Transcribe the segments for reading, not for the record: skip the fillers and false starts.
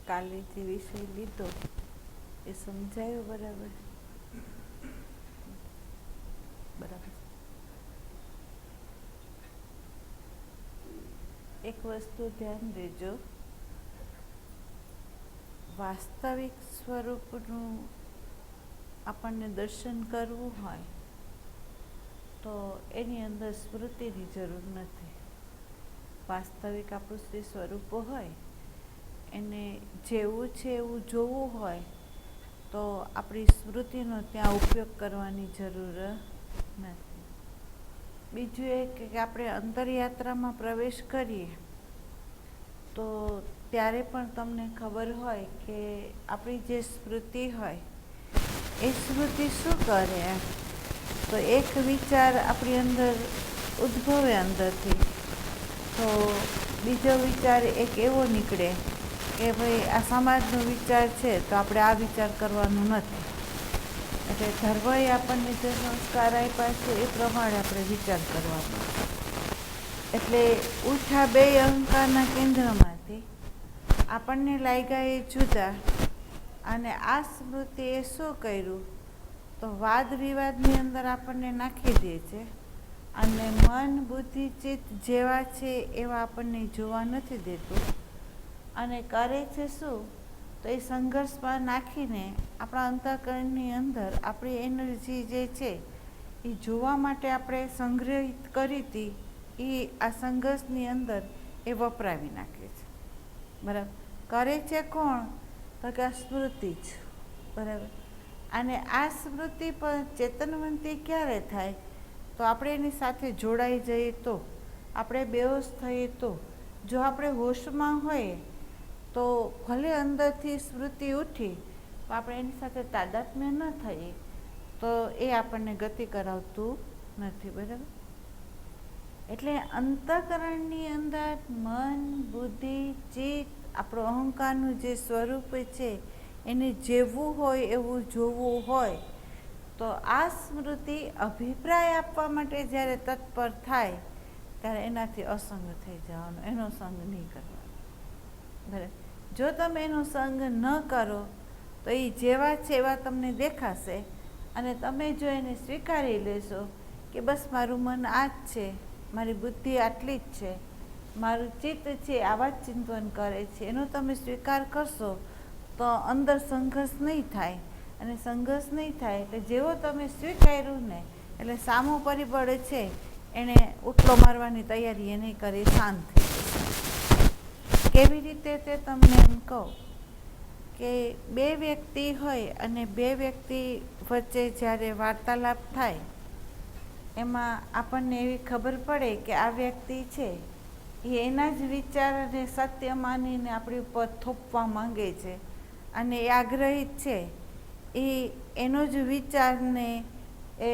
કાલે જે વિષય લીધો એ સમજાયો બરાબર? બરાબર. એક વસ્તુ ધ્યાન દેજો, વાસ્તવિક સ્વરૂપનું આપણને દર્શન કરવું હોય તો એની અંદર સ્મૃતિની જરૂર નથી. વાસ્તવિક આપણું જે સ્વરૂપ હોય એને જેવું છે એવું જોવું હોય તો આપણી સ્મૃતિનો ત્યાં ઉપયોગ કરવાની જરૂર નથી. બીજું એ કે આપણે અંતરયાત્રામાં પ્રવેશ કરીએ તો ત્યારે પણ તમને ખબર હોય કે આપણી જે સ્મૃતિ હોય એ સ્મૃતિ શું કરે, તો એક વિચાર આપણી અંદર ઉદ્ભવે અંદરથી, તો બીજો વિચાર એક એવો નીકળે કે ભાઈ આ સમાજનો વિચાર છે તો આપણે આ વિચાર કરવાનો નથી. એટલે ધર્મએ આપણને જે સંસ્કાર આપ્યા છે એ પ્રમાણે આપણે વિચાર કરવાનો. એટલે ઉઠા બે અહંકારના કેન્દ્રમાંથી આપણને લાગ્યા એ જુદા, અને આ સ્મૃતિએ શું કર્યું તો વાદ વિવાદની અંદર આપણને નાખી દે છે, અને મન બુદ્ધિ ચિત્ત જેવા છે એવા આપણને જોવા નથી દેતું, અને કરે છે શું તો એ સંઘર્ષમાં નાખીને આપણા અંતઃકરણની અંદર આપણી એનર્જી જે છે એ જોવા માટે આપણે સંગ્રહિત કરી હતી એ આ સંઘર્ષની અંદર એ વપરાવી નાખે છે. બરાબર. કરે છે કોણ તો કે આ સ્મૃતિ જ. બરાબર. અને આ સ્મૃતિ પણ ચેતનવંતી ક્યારે થાય તો આપણે એની સાથે જોડાઈ જઈએ, તો આપણે બેહોશ થઈએ, તો જો આપણે હોશમાં હોઈએ તો ભલે અંદરથી સ્મૃતિ ઉઠી તો આપણે એની સાથે તાદાત્મ્ય ન થઈએ તો એ આપણને ગતિ કરાવતું નથી. બરાબર. એટલે અંતઃકરણની અંદર મન બુદ્ધિ ચિત્ત આપણો અહંકારનું જે સ્વરૂપ છે એને જેવું હોય એવું જોવું હોય તો આ સ્મૃતિ અભિપ્રાય આપવા માટે જ્યારે તત્પર થાય ત્યારે એનાથી અસંગ થઈ જવાનો, એનો સંગ નહીં કરવાનો. બરાબર. જો તમે એનો સંગ ન કરો તો એ જેવા છે એવા તમને દેખાશે, અને તમે જો એને સ્વીકારી લેશો કે બસ મારું મન આ જ છે, મારી બુદ્ધિ આટલી જ છે, મારું ચિત્ત છે આવા જ ચિંતન કરે છે, એનો તમે સ્વીકાર કરશો તો અંદર સંઘર્ષ નહીં થાય. અને સંઘર્ષ નહીં થાય એટલે જેવો તમે સ્વીકાર્યું ને એટલે સામો પરિબળ છે એણે ઉટલો મારવાની તૈયારી એ નહીં કરી, શાંત થઈ જશે. કેવી રીતે તે તમને એમ કહું કે બે વ્યક્તિ હોય અને બે વ્યક્તિ વચ્ચે જ્યારે વાર્તાલાપ થાય એમાં આપણને એવી ખબર પડે કે આ વ્યક્તિ છે એ એના જ વિચારને સત્ય માનીને આપણી ઉપર થોપવા માંગે છે, અને એ આગ્રહિત છે, એ એનો જ વિચારને એ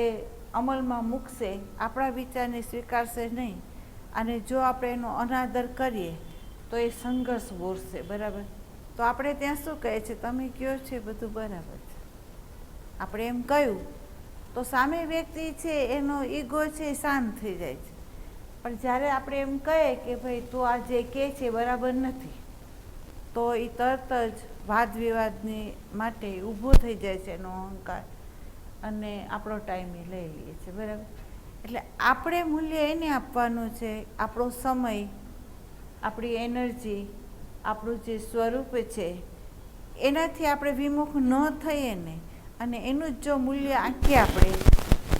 અમલમાં મૂકશે, આપણા વિચારને સ્વીકારશે નહીં, અને જો આપણે એનો અનાદર કરીએ તો એ સંઘર્ષ બોરશે. બરાબર. તો આપણે ત્યાં શું કહે છે, તમે કહો છે બધું બરાબર છે, આપણે એમ કહ્યું તો સામે વ્યક્તિ છે એનો ઈગો છે શાંત થઈ જાય છે. પણ જ્યારે આપણે એમ કહીએ કે ભાઈ તું આ જે કહે છે બરાબર નથી, તો એ તરત જ વાદ વિવાદની માટે ઊભો થઈ જાય છે એનો અહંકાર, અને આપણો ટાઈમ એ લઈ લઈએ છે. બરાબર. એટલે આપણે મૂલ્ય એને આપવાનું છે, આપણો સમય, આપણી એનર્જી, આપણું જે સ્વરૂપ છે એનાથી આપણે વિમુખ ન થઈએ ને, અને એનું જ જો મૂલ્ય આંકીએ આપણે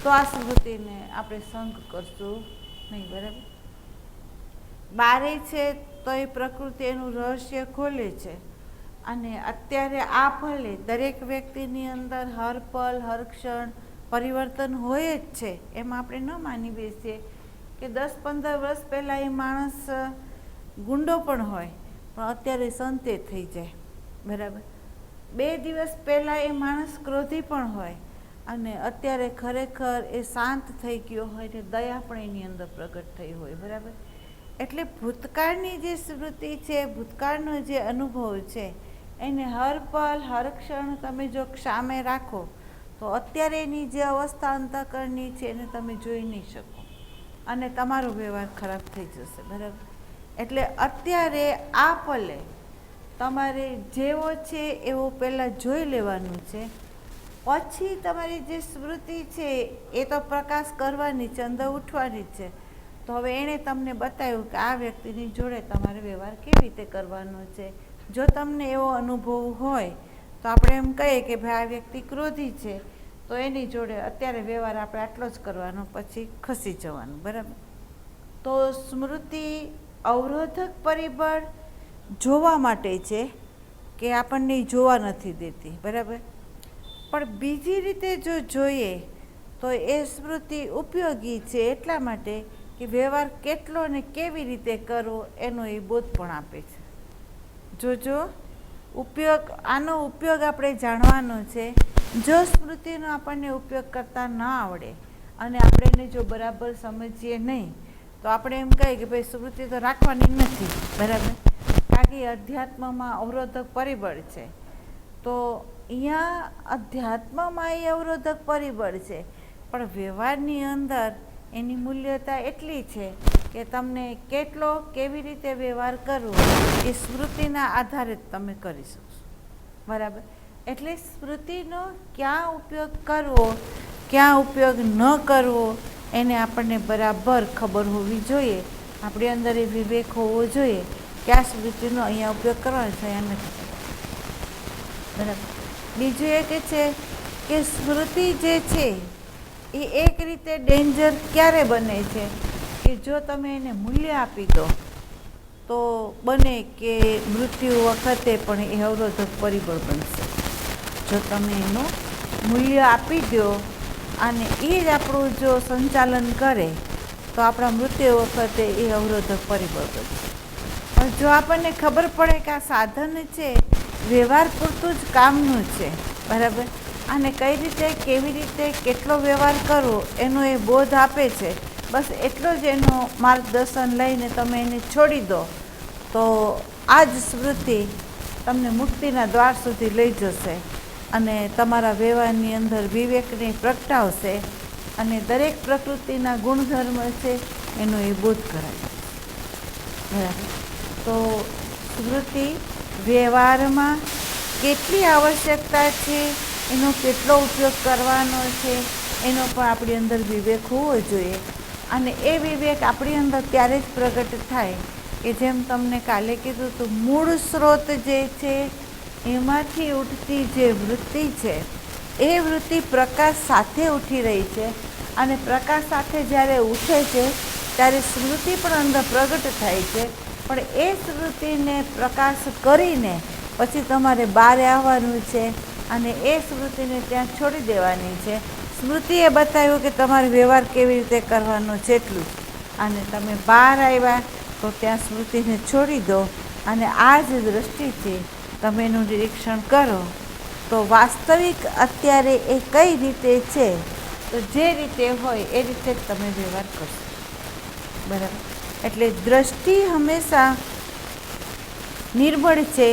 તો આ સ્મૃતિને આપણે સંગ કરશું નહીં. બરાબર. બારે છે તો એ પ્રકૃતિ એનું રહસ્ય ખોલે છે, અને અત્યારે આ ભલે દરેક વ્યક્તિની અંદર હર પલ હર ક્ષણ પરિવર્તન હોય જ છે, એમાં આપણે ન માની બેસીએ કે 10-15 વર્ષ પહેલાં એ માણસ ગુંડો પણ હોય પણ અત્યારે સંતે થઈ જાય. બરાબર. 2 દિવસ પહેલાં એ માણસ ક્રોધી પણ હોય અને અત્યારે ખરેખર એ શાંત થઈ ગયો હોય ને દયા પણ એની અંદર પ્રગટ થઈ હોય. બરાબર. એટલે ભૂતકાળની જે સ્મૃતિ છે, ભૂતકાળનો જે અનુભવ છે, એને હર પલ હર ક્ષણ તમે જો સામે રાખો તો અત્યારે એની જે અવસ્થા અંતઃકરણની છે એને તમે જોઈ નહીં શકો, અને તમારો વ્યવહાર ખરાબ થઈ જશે. બરાબર. એટલે અત્યારે આ પલે તમારે જેવો છે એવો પહેલાં જોઈ લેવાનું છે. પછી તમારી જે સ્મૃતિ છે એ તો પ્રકાશ કરવાની છે, અંદર ઉઠવાની છે. તો હવે એણે તમને બતાવ્યું કે આ વ્યક્તિની જોડે તમારે વ્યવહાર કેવી રીતે કરવાનો છે. જો તમને એવો અનુભવ હોય તો આપણે એમ કહીએ કે ભાઈ આ વ્યક્તિ ક્રોધી છે, તો એની જોડે અત્યારે વ્યવહાર આપણે આટલો જ કરવાનો, પછી ખસી જવાનું. બરાબર. તો સ્મૃતિ અવરોધક પરિબળ જોવા માટે છે કે આપણને જોવા નથી દેતી. બરાબર. પણ બીજી રીતે જો જોઈએ તો એ સ્મૃતિ ઉપયોગી છે એટલા માટે કે વ્યવહાર કેટલો ને કેવી રીતે કરવો એનો એ બોધ પણ આપે છે. જોજો, આનો ઉપયોગ આપણે જાણવાનો છે. જો સ્મૃતિનો આપણને ઉપયોગ કરતા ન આવડે અને આપણે એને જો બરાબર સમજીએ નહીં તો આપણે એમ કહીએ કે ભાઈ સ્મૃતિ તો રાખવાની નથી. બરાબર. કારણ કે અધ્યાત્મમાં અવરોધક પરિબળ છે. તો અહીંયા અધ્યાત્મમાં એ અવરોધક પરિબળ છે, પણ વ્યવહારની અંદર એની મૂલ્યતા એટલી છે કે તમને કેટલો કેવી રીતે વ્યવહાર કરવો એ સ્મૃતિના આધારે તમે કરી શકશો. બરાબર. એટલે સ્મૃતિનો ક્યાં ઉપયોગ કરવો, ક્યાં ઉપયોગ ન કરવો એને આપણને બરાબર ખબર હોવી જોઈએ. આપણી અંદર એ વિવેક હોવો જોઈએ કે આ સ્મૃતિનો અહીંયા ઉપયોગ કરવાનો છે, અહીંયા નથી. બરાબર. બીજું એ કે છે કે સ્મૃતિ જે છે એ એક રીતે ડેન્જર ક્યારે બને છે કે જો તમે એને મૂલ્ય આપી દો તો બને કે મૃત્યુ વખતે પણ એ અવરોધક પરિબળ બનશે. જો તમે એનું મૂલ્ય આપી દો અને એ જ આપણું જો સંચાલન કરે તો આપણા મૃત્યુ વખતે એ અવરોધક પરિબળ બનશે. પણ જો આપણને ખબર પડે કે આ સાધન છે વ્યવહાર પૂરતું જ કામનું છે. બરાબર. અને કઈ રીતે, કેવી રીતે, કેટલો વ્યવહાર કરવો એનો એ બોધ આપે છે. બસ એટલો જ એનો માર્ગદર્શન લઈને તમે એને છોડી દો તો આ જ સ્મૃતિ તમને મુક્તિના દ્વાર સુધી લઈ જશે અને તમારા વ્યવહારની અંદર વિવેકને પ્રગટાવશે અને દરેક પ્રકૃતિના ગુણધર્મ છે એનો એ બોધ કરાવે. બરાબર. તો સ્મૃતિ વ્યવહારમાં કેટલી આવશ્યકતા છે, એનો કેટલો ઉપયોગ કરવાનો છે એનો પણ આપણી અંદર વિવેક હોવો જોઈએ. અને એ વિવેક આપણી અંદર ત્યારે જ પ્રગટ થાય કે જેમ તમને કાલે કીધું તો મૂળ સ્ત્રોત જે છે એમાંથી ઉઠતી જે વૃત્તિ છે એ વૃત્તિ પ્રકાશ સાથે ઉઠી રહી છે અને પ્રકાશ સાથે જ્યારે ઉઠે છે ત્યારે સ્મૃતિ પણ અંદર પ્રગટ થાય છે. પણ એ સ્મૃતિને પ્રકાશ કરીને પછી તમારે બહાર આવવાનું છે અને એ સ્મૃતિને ત્યાં છોડી દેવાની છે. સ્મૃતિએ બતાવ્યું કે તમારે વ્યવહાર કેવી રીતે કરવાનો છે એટલું જ, અને તમે બહાર આવ્યા તો ત્યાં સ્મૃતિને છોડી દો અને આ જ દ્રષ્ટિથી તમે એનું નિરીક્ષણ કરો તો વાસ્તવિક અત્યારે એ કઈ રીતે છે તો જે રીતે હોય એ રીતે જ તમે વ્યવહાર કરશો. બરાબર. એટલે દ્રષ્ટિ હંમેશા નિર્બળ છે.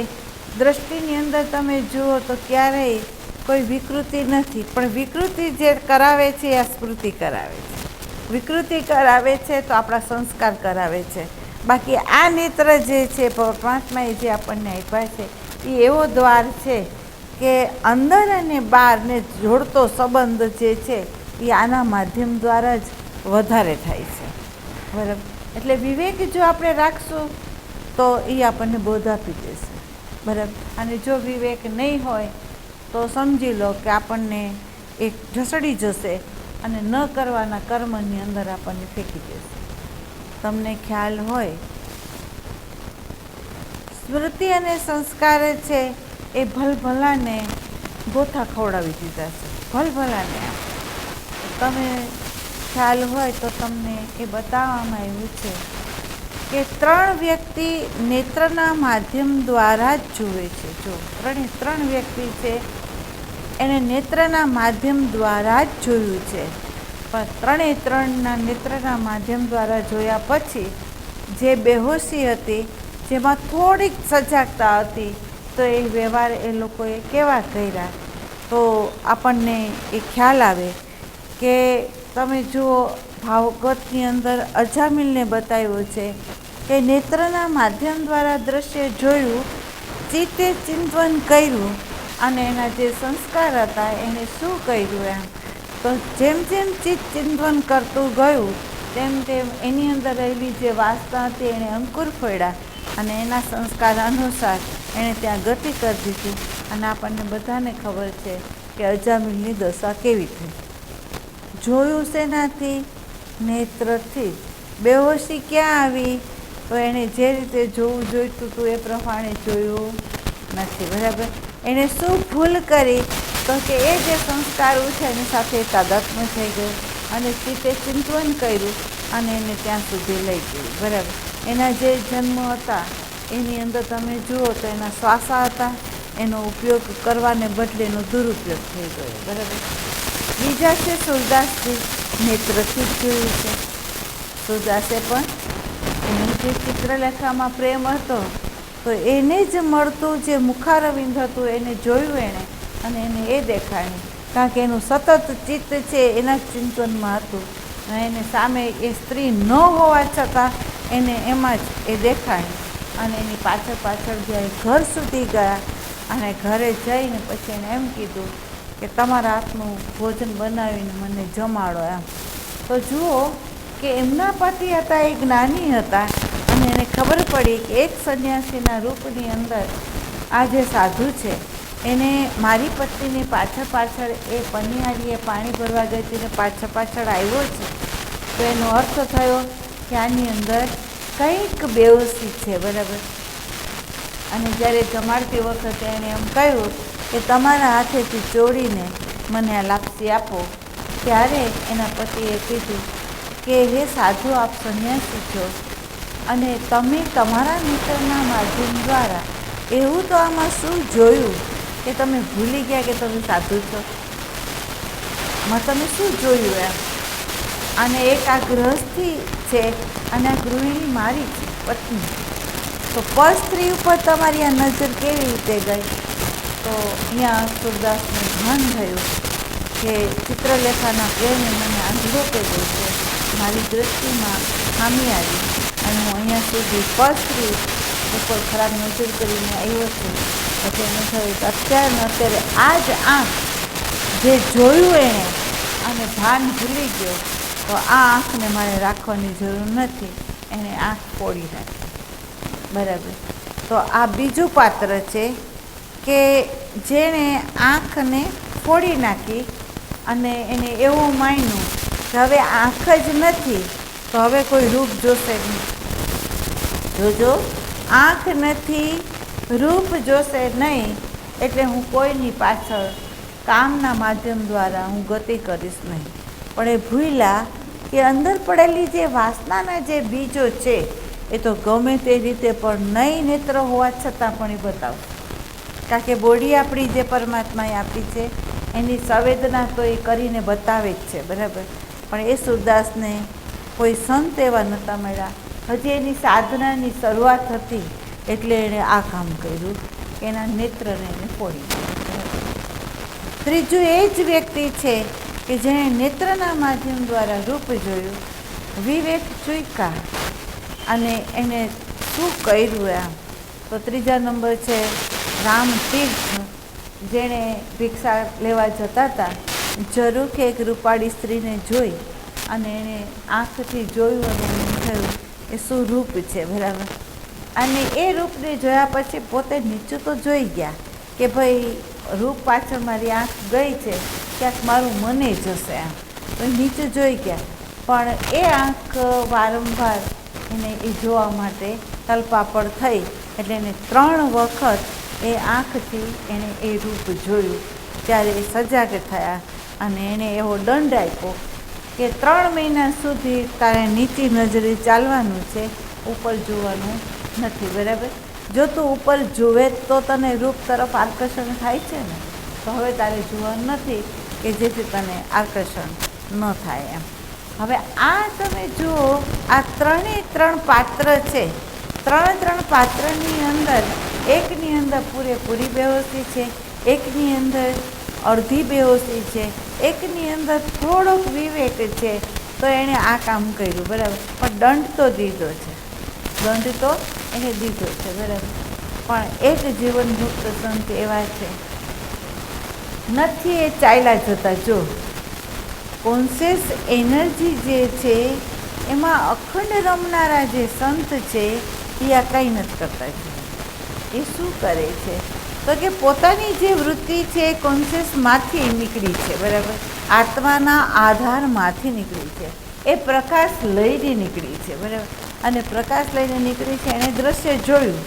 દ્રષ્ટિની અંદર તમે જુઓ તો ક્યારેય કોઈ વિકૃતિ નથી, પણ વિકૃતિ જે કરાવે છે એ સ્મૃતિ કરાવે છે. વિકૃતિ કરાવે છે તો આપણા સંસ્કાર કરાવે છે. બાકી આ નેત્ર જે છે પરમાત્માએ જે આપણને આપ્યા છે એ એવો દ્વાર છે કે અંદર અને બહારને જોડતો સંબંધ જે છે એ આના માધ્યમ દ્વારા જ વધારે થાય છે. બરાબર. એટલે વિવેક જો આપણે રાખશું તો એ આપણને બોધ આપી દેશે. બરાબર. અને જો વિવેક નહીં હોય તો સમજી લો કે આપણને એક ઢસડી જશે અને ન કરવાના કર્મની અંદર આપણને ફેંકી દેશે. તમને ખ્યાલ હોય સ્મૃતિ અને સંસ્કાર છે એ ભલભલાને ગોથા ખવડાવી દીધા છે. ભલભલાને તમે ખ્યાલ હોય તો તમને એ બતાવવામાં આવ્યું છે કે 3 વ્યક્તિ નેત્રના માધ્યમ દ્વારા જ જુએ છે. જો 3 વ્યક્તિ છે એને નેત્રના માધ્યમ દ્વારા જ જોયું છે, પણ 3ના નેત્રના માધ્યમ દ્વારા જોયા પછી જે બેહોશી હતી, જેમાં થોડીક સજાગતા હતી, તો એ વ્યવહાર એ લોકોએ કેવા કર્યા તો આપણને એ ખ્યાલ આવે કે તમે જુઓ ભાગવતની અંદર અજામિલને બતાવ્યું છે કે નેત્રના માધ્યમ દ્વારા દ્રશ્ય જોયું ચિત્તે ચિંતન કર્યું અને એના જે સંસ્કાર હતા એને શું કર્યું એમ. તો જેમ જેમ ચિત્ત ચિંતન કરતું ગયું તેમ તેમ એની અંદર રહેલી જે વાસના હતી એણે અંકુર ફોડ્યા અને એના સંસ્કાર અનુસાર એણે ત્યાં ગતિ કરી દીધી. અને આપણને બધાને ખબર છે કે અજામિલની દશા કેવી થઈ. જોયું શેનાથી? નેત્રથી. બેહોશી ક્યાં આવી? તો એણે જે રીતે જોવું જોઈતું હતું એ પ્રમાણે જોયું નથી. બરાબર. એણે શું ભૂલ કરી? તો કે એ જે સંસ્કારો છે એની સાથે તાદાત્મ્ય થઈ ગયું અને ચિત્તે ચિંતન કર્યું અને એને ત્યાં સુધી લઈ ગયું. બરાબર. એના જે જન્મ હતા એની અંદર તમે જુઓ તો એના શ્વાસા હતા, એનો ઉપયોગ કરવાને બદલે એનો દુરુપયોગ થઈ ગયો. બરાબર. બીજા છે સુરદાસજી, નેત્રથી જ જોયું છે. સુરદાસે પણ એનું જે ચિત્રલેખામાં પ્રેમ હતો તો એને જ મળતું જે મુખારવિંદ હતું એને જોયું એણે અને એને એ દેખાડ્યું. કારણ કે એનું સતત ચિત્ત છે એના જ ચિંતનમાં હતું અને એને સામે એ સ્ત્રી ન હોવા છતાં એને એમાં જ એ દેખાડ્યું. અને એની પાછળ પાછળ જ્યારે ઘર સુધી ગયા અને ઘરે જઈને પછી એને એમ કીધું કે તમારા હાથનું ભોજન બનાવીને મને જમાડો એમ. તો જુઓ કે એમના પતિ હતા એ જ્ઞાની હતા અને એને ખબર પડી કે એક સંન્યાસીના રૂપની અંદર આ જે સાધુ છે એને મારી પત્નીની પાછળ પાછળ એ પનિયારીએ પાણી ભરવા ગઈ હતી ને પાછળ પાછળ આવ્યો છે. તો એનો અર્થ થયો કે આની અંદર કંઈક બેહોશી છે. બરાબર. અને જ્યારે જમાડતી વખતે એણે એમ કહ્યું કે તમારા હાથેથી ચોળીને મને આ લાપસી આપો. ત્યારે એના પતિએ કીધું કે હે સાધુ, આપ સંન્યાસી છો અને તમે તમારા નેત્રના માધ્યમ દ્વારા એવું તો આમાં શું જોયું કે તમે ભૂલી ગયા કે તમે સાધુ છો? તમે શું જોયું એમ? અને એક આ ગૃહસ્થી છે અને આ ગૃહિણી મારી છે પત્ની. તો પર સ્ત્રી ઉપર તમારી આ નજર કેવી રીતે ગઈ? તો અહીંયા સુરદાસને ભાન થયું કે ચિત્રલેખાના પ્રેમે મને આંધળો કર્યો છે, મારી દ્રષ્ટિમાં ખામી આવી અને હું અહીંયા સુધી પર સ્ત્રી ઉપર ખરાબ નજર કરીને આવ્યો છું. પછી એને થયું કે અત્યારે આ જ આંખ જે જોયું એણે અને ભાન ભૂલી ગયો તો આ આંખને મારે રાખવાની જરૂર નથી. એણે આંખ ફોડી નાખી. બરાબર. તો આ બીજું પાત્ર છે કે જેણે આંખને ફોડી નાખી અને એને એવું માન્યું કે હવે આંખ જ નથી તો હવે કોઈ રૂપ જોશે નહીં. જોજો, આંખ નથી, રૂપ જોશે નહીં એટલે હું કોઈની પાછળ કામના માધ્યમ દ્વારા હું ગતિ કરીશ નહીં. પણ એ ભૂલ્યા કે અંદર પડેલી જે વાસનાના જે બીજો છે એ તો ગમે તે રીતે પણ નહીં નેત્ર હોવા છતાં પણ એ બતાવશે. કારણ કે બોડી આપણી જે પરમાત્માએ આપી છે એની સંવેદના તો એ કરીને બતાવે જ છે. બરાબર. પણ એ સુરદાસને કોઈ સંત એવા નહોતા મળ્યા. હજી એની સાધનાની શરૂઆત હતી એટલે એણે આ કામ કર્યું કે એના નેત્રને એને ફોડી નાખ્યા. ત્રીજું એ જ વ્યક્તિ છે કે જેણે નેત્રના માધ્યમ દ્વારા રૂપ જોયું, વિવેક ચૂક્યા અને એને શું કર્યું એમ. તો ત્રીજા નંબર છે રામતીર્થ, જેણે ભિક્ષા લેવા જતા હતા. જરૂર કે એક રૂપાળી સ્ત્રીને જોઈ અને એણે આંખથી જોયું અને એને થયું એ શું રૂપ છે. બરાબર. અને એ રૂપને જોયા પછી પોતે નીચું તો જોઈ ગયા કે ભાઈ રૂપ પાછળ મારી આંખ ગઈ છે, ક્યાંક મારું મને જશે એમ. તો નીચું જોઈ ગયા પણ એ આંખ વારંવાર એને એ જોવા માટે તલપાપડ થઈ એટલે એને 3 વખત એ આંખથી એણે એ રૂપ જોયું. ત્યારે એ સજાગ થયા અને એણે એવો દંડ આપ્યો કે 3 મહિના સુધી તારે નીચી નજરે ચાલવાનું છે, ઉપર જોવાનું નથી. બરાબર. જો તું ઉપર જુએ તો તને રૂપ તરફ આકર્ષણ થાય છે ને, તો હવે તારે જોવાનું નથી કે જેથી તને આકર્ષણ ન થાય એમ. હવે આ તમે જુઓ, આ 3 પાત્ર છે. 3 પાત્રની અંદર એકની અંદર પૂરેપૂરી બેહોશી છે, એકની અંદર અડધી બેહોશી છે, એકની અંદર થોડોક વિવેક છે. તો એણે આ કામ કર્યું. બરાબર. પણ દંડ તો દીધો છે, દંડ તો એને દીધો છે. બરાબર. પણ એક જીવન મુક્ત સંત એવા છે, નથી એ ચાલ્યા જતા. જો કોન્શિયસ એનર્જી જે છે એમાં અખંડ રમનારા જે સંત છે એ આ કંઈ નથી કરતા. એ શું કરે છે તો કે પોતાની જે વૃત્તિ છે એ કોન્શિયસમાંથી નીકળી છે, બરાબર, આત્માના આધારમાંથી નીકળી છે, એ પ્રકાશ લઈને નીકળી છે, બરાબર. અને પ્રકાશ લઈને નીકળી છે, એણે દ્રશ્ય જોયું,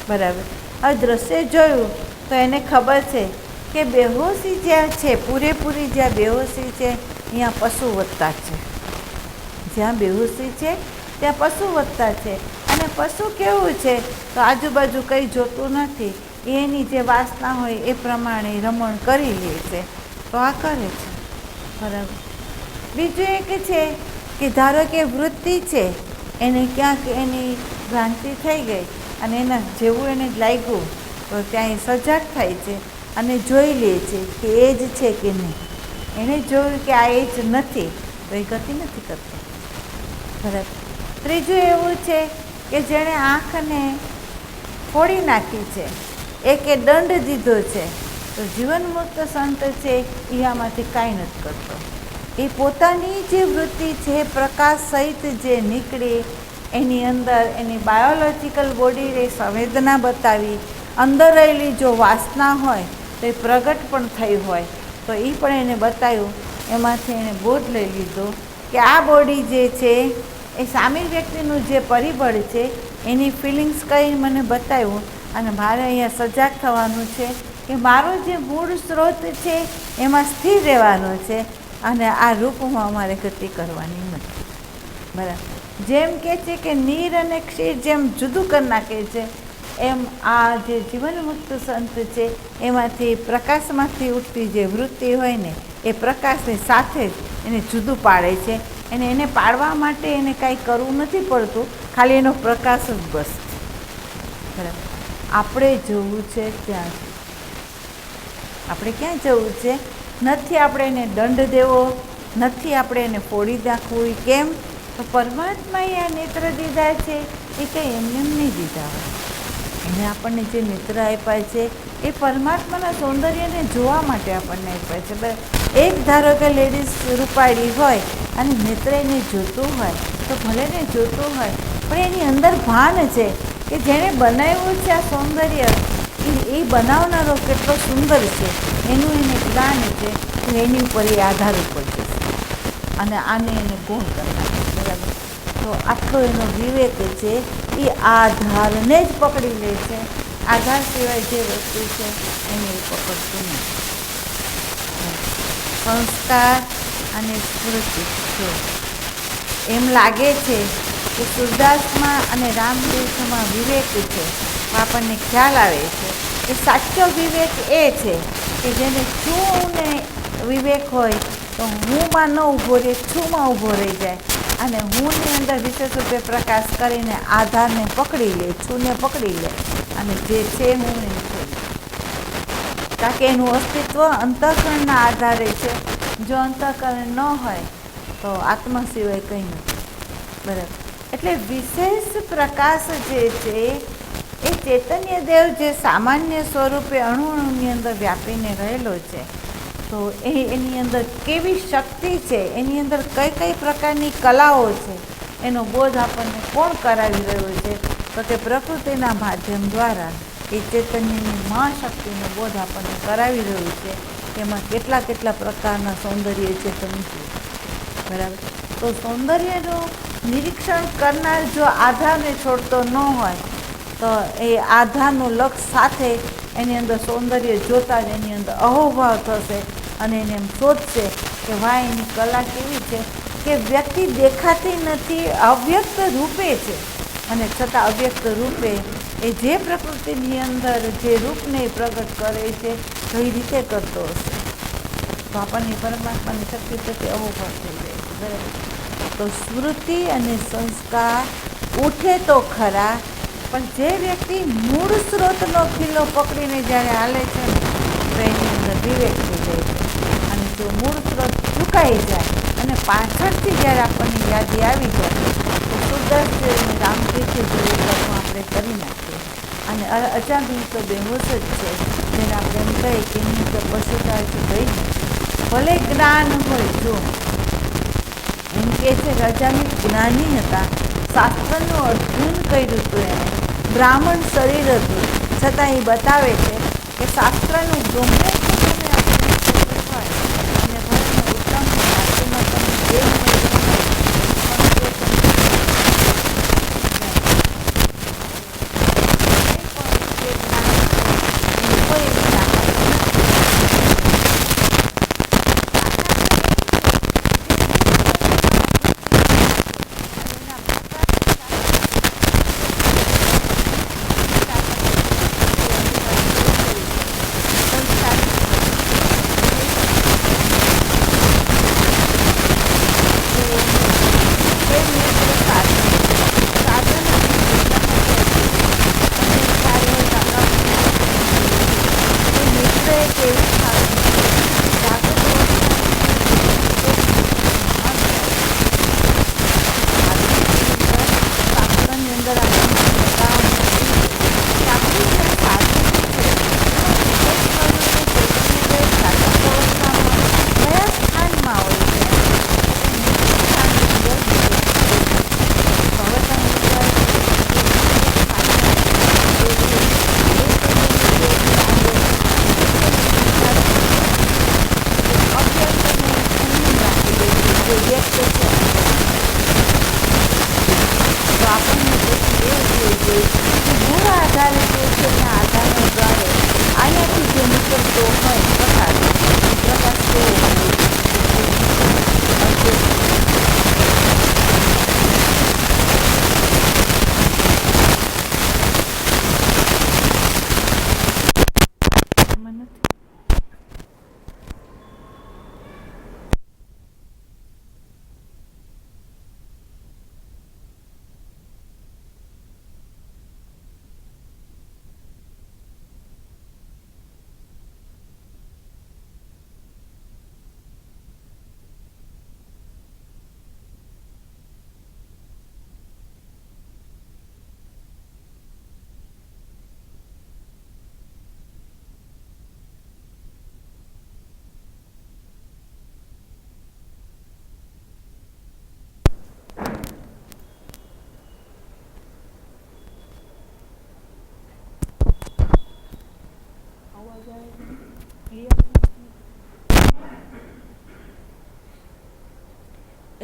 બરાબર. હવે દ્રશ્ય જોયું તો એને ખબર છે કે બેહોશી જ્યાં છે, પૂરેપૂરી જ્યાં બેહોશી છે અહીંયા પશુવત્તા છે. જ્યાં બેહોશી છે ત્યાં પશુવત્તા છે. અને પશુ કેવું છે તો આજુબાજુ કંઈ જોતું નથી, એની જે વાસના હોય એ પ્રમાણે રમણ કરી લે છે. તો આ કરે છે, બરાબર. બીજું એક છે કે ધારો કે વૃત્તિ છે, એને ક્યાંક એની ભ્રાંતિ થઈ ગઈ અને એના જેવું એને લાગ્યું તો ત્યાં એ સજાગ થાય છે અને જોઈ લે છે કે એ જ છે કે નહીં. એણે જોયું કે આ એ જ નથી તો એ ગતિ નથી કરતો, બરાબર. ત્રીજું એવું છે કે જેણે આંખને ફોડી નાખી છે, એકે દંડ દીધો છે, તો જીવનમુક્ત સંત છે એ આમાંથી કાંઈ નથી કરતો. એ પોતાની જે વૃત્તિ છે પ્રકાશ સહિત જે નીકળી એની અંદર એની બાયોલોજિકલ બોડીને સંવેદના બતાવી, અંદર રહેલી જો વાસના હોય તો એ પ્રગટ પણ થઈ હોય તો એ પણ એને બતાવ્યું. એમાંથી એણે બોધ લઈ લીધો કે આ બોડી જે છે એ સામી વ્યક્તિનું જે પરિબળ છે એની ફિલિંગ્સ કંઈ મને બતાવ્યું અને મારે અહીંયા સજાગ થવાનું છે કે મારો જે મૂળ સ્ત્રોત છે એમાં સ્થિર રહેવાનું છે અને આ રૂપમાં અમારે ગતિ કરવાની નથી, બરાબર. જેમ કે છે કે નીર અને ક્ષીર જેમ જુદું કરી નાખે છે એમ આ જે જીવનમુક્ત સંત છે એમાંથી પ્રકાશમાંથી ઉઠતી જે વૃત્તિ હોય ને એ પ્રકાશની સાથે જ એને જુદું પાડે છે. એને પાડવા માટે એને કાંઈ કરવું નથી પડતું, ખાલી એનો પ્રકાશ જ બસ, બરાબર. આપણે જવું છે ત્યાં, આપણે ક્યાં જવું છે? નથી આપણે એને દંડ દેવો, નથી આપણે એને ફોડી નાખવું. કેમ? તો પરમાત્માએ આ નેત્ર દીધા છે એ કંઈ એમને એમ નહીં દીધા હોય. એને આપણને જે નેત્ર આપ્યા છે એ પરમાત્માના સૌંદર્યને જોવા માટે આપણને આપ્યા છે. એક ધારો કે લેડીઝ રૂપાળી હોય અને નેત્ર એને જોતું હોય તો ભલે ને જોતું હોય, પણ એની અંદર ભાન છે કે જેણે બનાવ્યું છે આ સૌંદર્ય, એ બનાવનારો કેટલો સુંદર છે એનું એને જ્ઞાન છે. તો એની ઉપર એ આધાર ઉપર જશે અને આને એને ગુણ કરનાર, બરાબર. તો આટલો એનો વિવેક છે એ આધારને જ પકડી લે છે. આધાર સિવાય જે વસ્તુ છે એને એ પકડતું નથી. સંસ્કાર અને સ્મૃતિ, જો એમ લાગે છે કે સુરદાસમાં અને રામતીર્થમાં વિવેક છે, તો આપણને ખ્યાલ આવે છે કે સાચો વિવેક એ છે કે જેને છુંને વિવેક હોય તો હુંમાં ન ઊભો રહે, છુંમાં ઊભો રહી જાય અને હુંની અંદર વિશેષ રૂપે પ્રકાશ કરીને આધારને પકડી લે, છુંને પકડી લે અને જે છે હું એને છોડી. કારણ કે એનું અસ્તિત્વ અંતઃકરણના આધારે છે. જો અંતઃકરણ ન હોય તો આત્મા સિવાય કંઈ નથી, બરાબર. એટલે વિશેષ પ્રકાશ જે છે એ ચૈતન્ય દેવ જે સામાન્ય સ્વરૂપે અણુની અંદર વ્યાપીને રહેલો છે, તો એની અંદર કેવી શક્તિ છે, એની અંદર કઈ કઈ પ્રકારની કલાઓ છે એનો બોધ આપણને કોણ કરાવી રહ્યો છે? તો કે પ્રકૃતિના માધ્યમ દ્વારા એ ચૈતન્યની મહાશક્તિનો બોધ આપણને કરાવી રહ્યું છે. એમાં કેટલા કેટલા પ્રકારના સૌંદર્ય છે તમે જુઓ, બરાબર. તો સૌંદર્યનું નિરીક્ષણ કરનાર જો આધારને છોડતો ન હોય તો એ આધારનું લક્ષ સાથે એની અંદર સૌંદર્ય જોતાં જ એની અંદર અહોભાવ થશે અને એને એમ શોધશે કે વાહ એની કલા કેવી છે કે વ્યક્તિ દેખાતી નથી, અવ્યક્ત રૂપે છે અને છતાં અવ્યક્ત રૂપે એ જે પ્રકૃતિની અંદર જે રૂપને પ્રગટ કરે છે તો એ રીતે કરતો હશે તો આપણને પરમાત્માની શક્તિ પ્રત્યે અહોભાવ થઈ જાય છે, બરાબર. તો સ્મૃતિ અને સંસ્કાર ઉઠે તો ખરા, પણ જે વ્યક્તિ મૂળ સ્ત્રોતનો ખીલો પકડીને જ્યારે હાલે છે ને તો એની અંદર વિવેક થઈ જાય છે અને જો મૂળ સ્ત્રોત ચૂકાઈ જાય અને પાછળથી જ્યારે આપણને યાદી આવી જાય તો સુરદાસ રામતીર્થ જેવું કર્મ આપણે કરી નાખીએ. અને અજામિલ તો બેહોશ જ છે, જેને આપણે એમ કહીએ કે એની અંદર પશુતા છે ગઈ. ભલે જ્ઞાન હોય, જો એમ કહે છે કે અજામિલ જ્ઞાની હતા, શાસ્ત્રનું અધ્યયન કર્યું હતું, એને બ્રાહ્મણ શરીર હતું, છતાં એ બતાવે છે કે શાસ્ત્રનું ગમે અને ભલે ઉત્તમ જાતિમાં તમે જે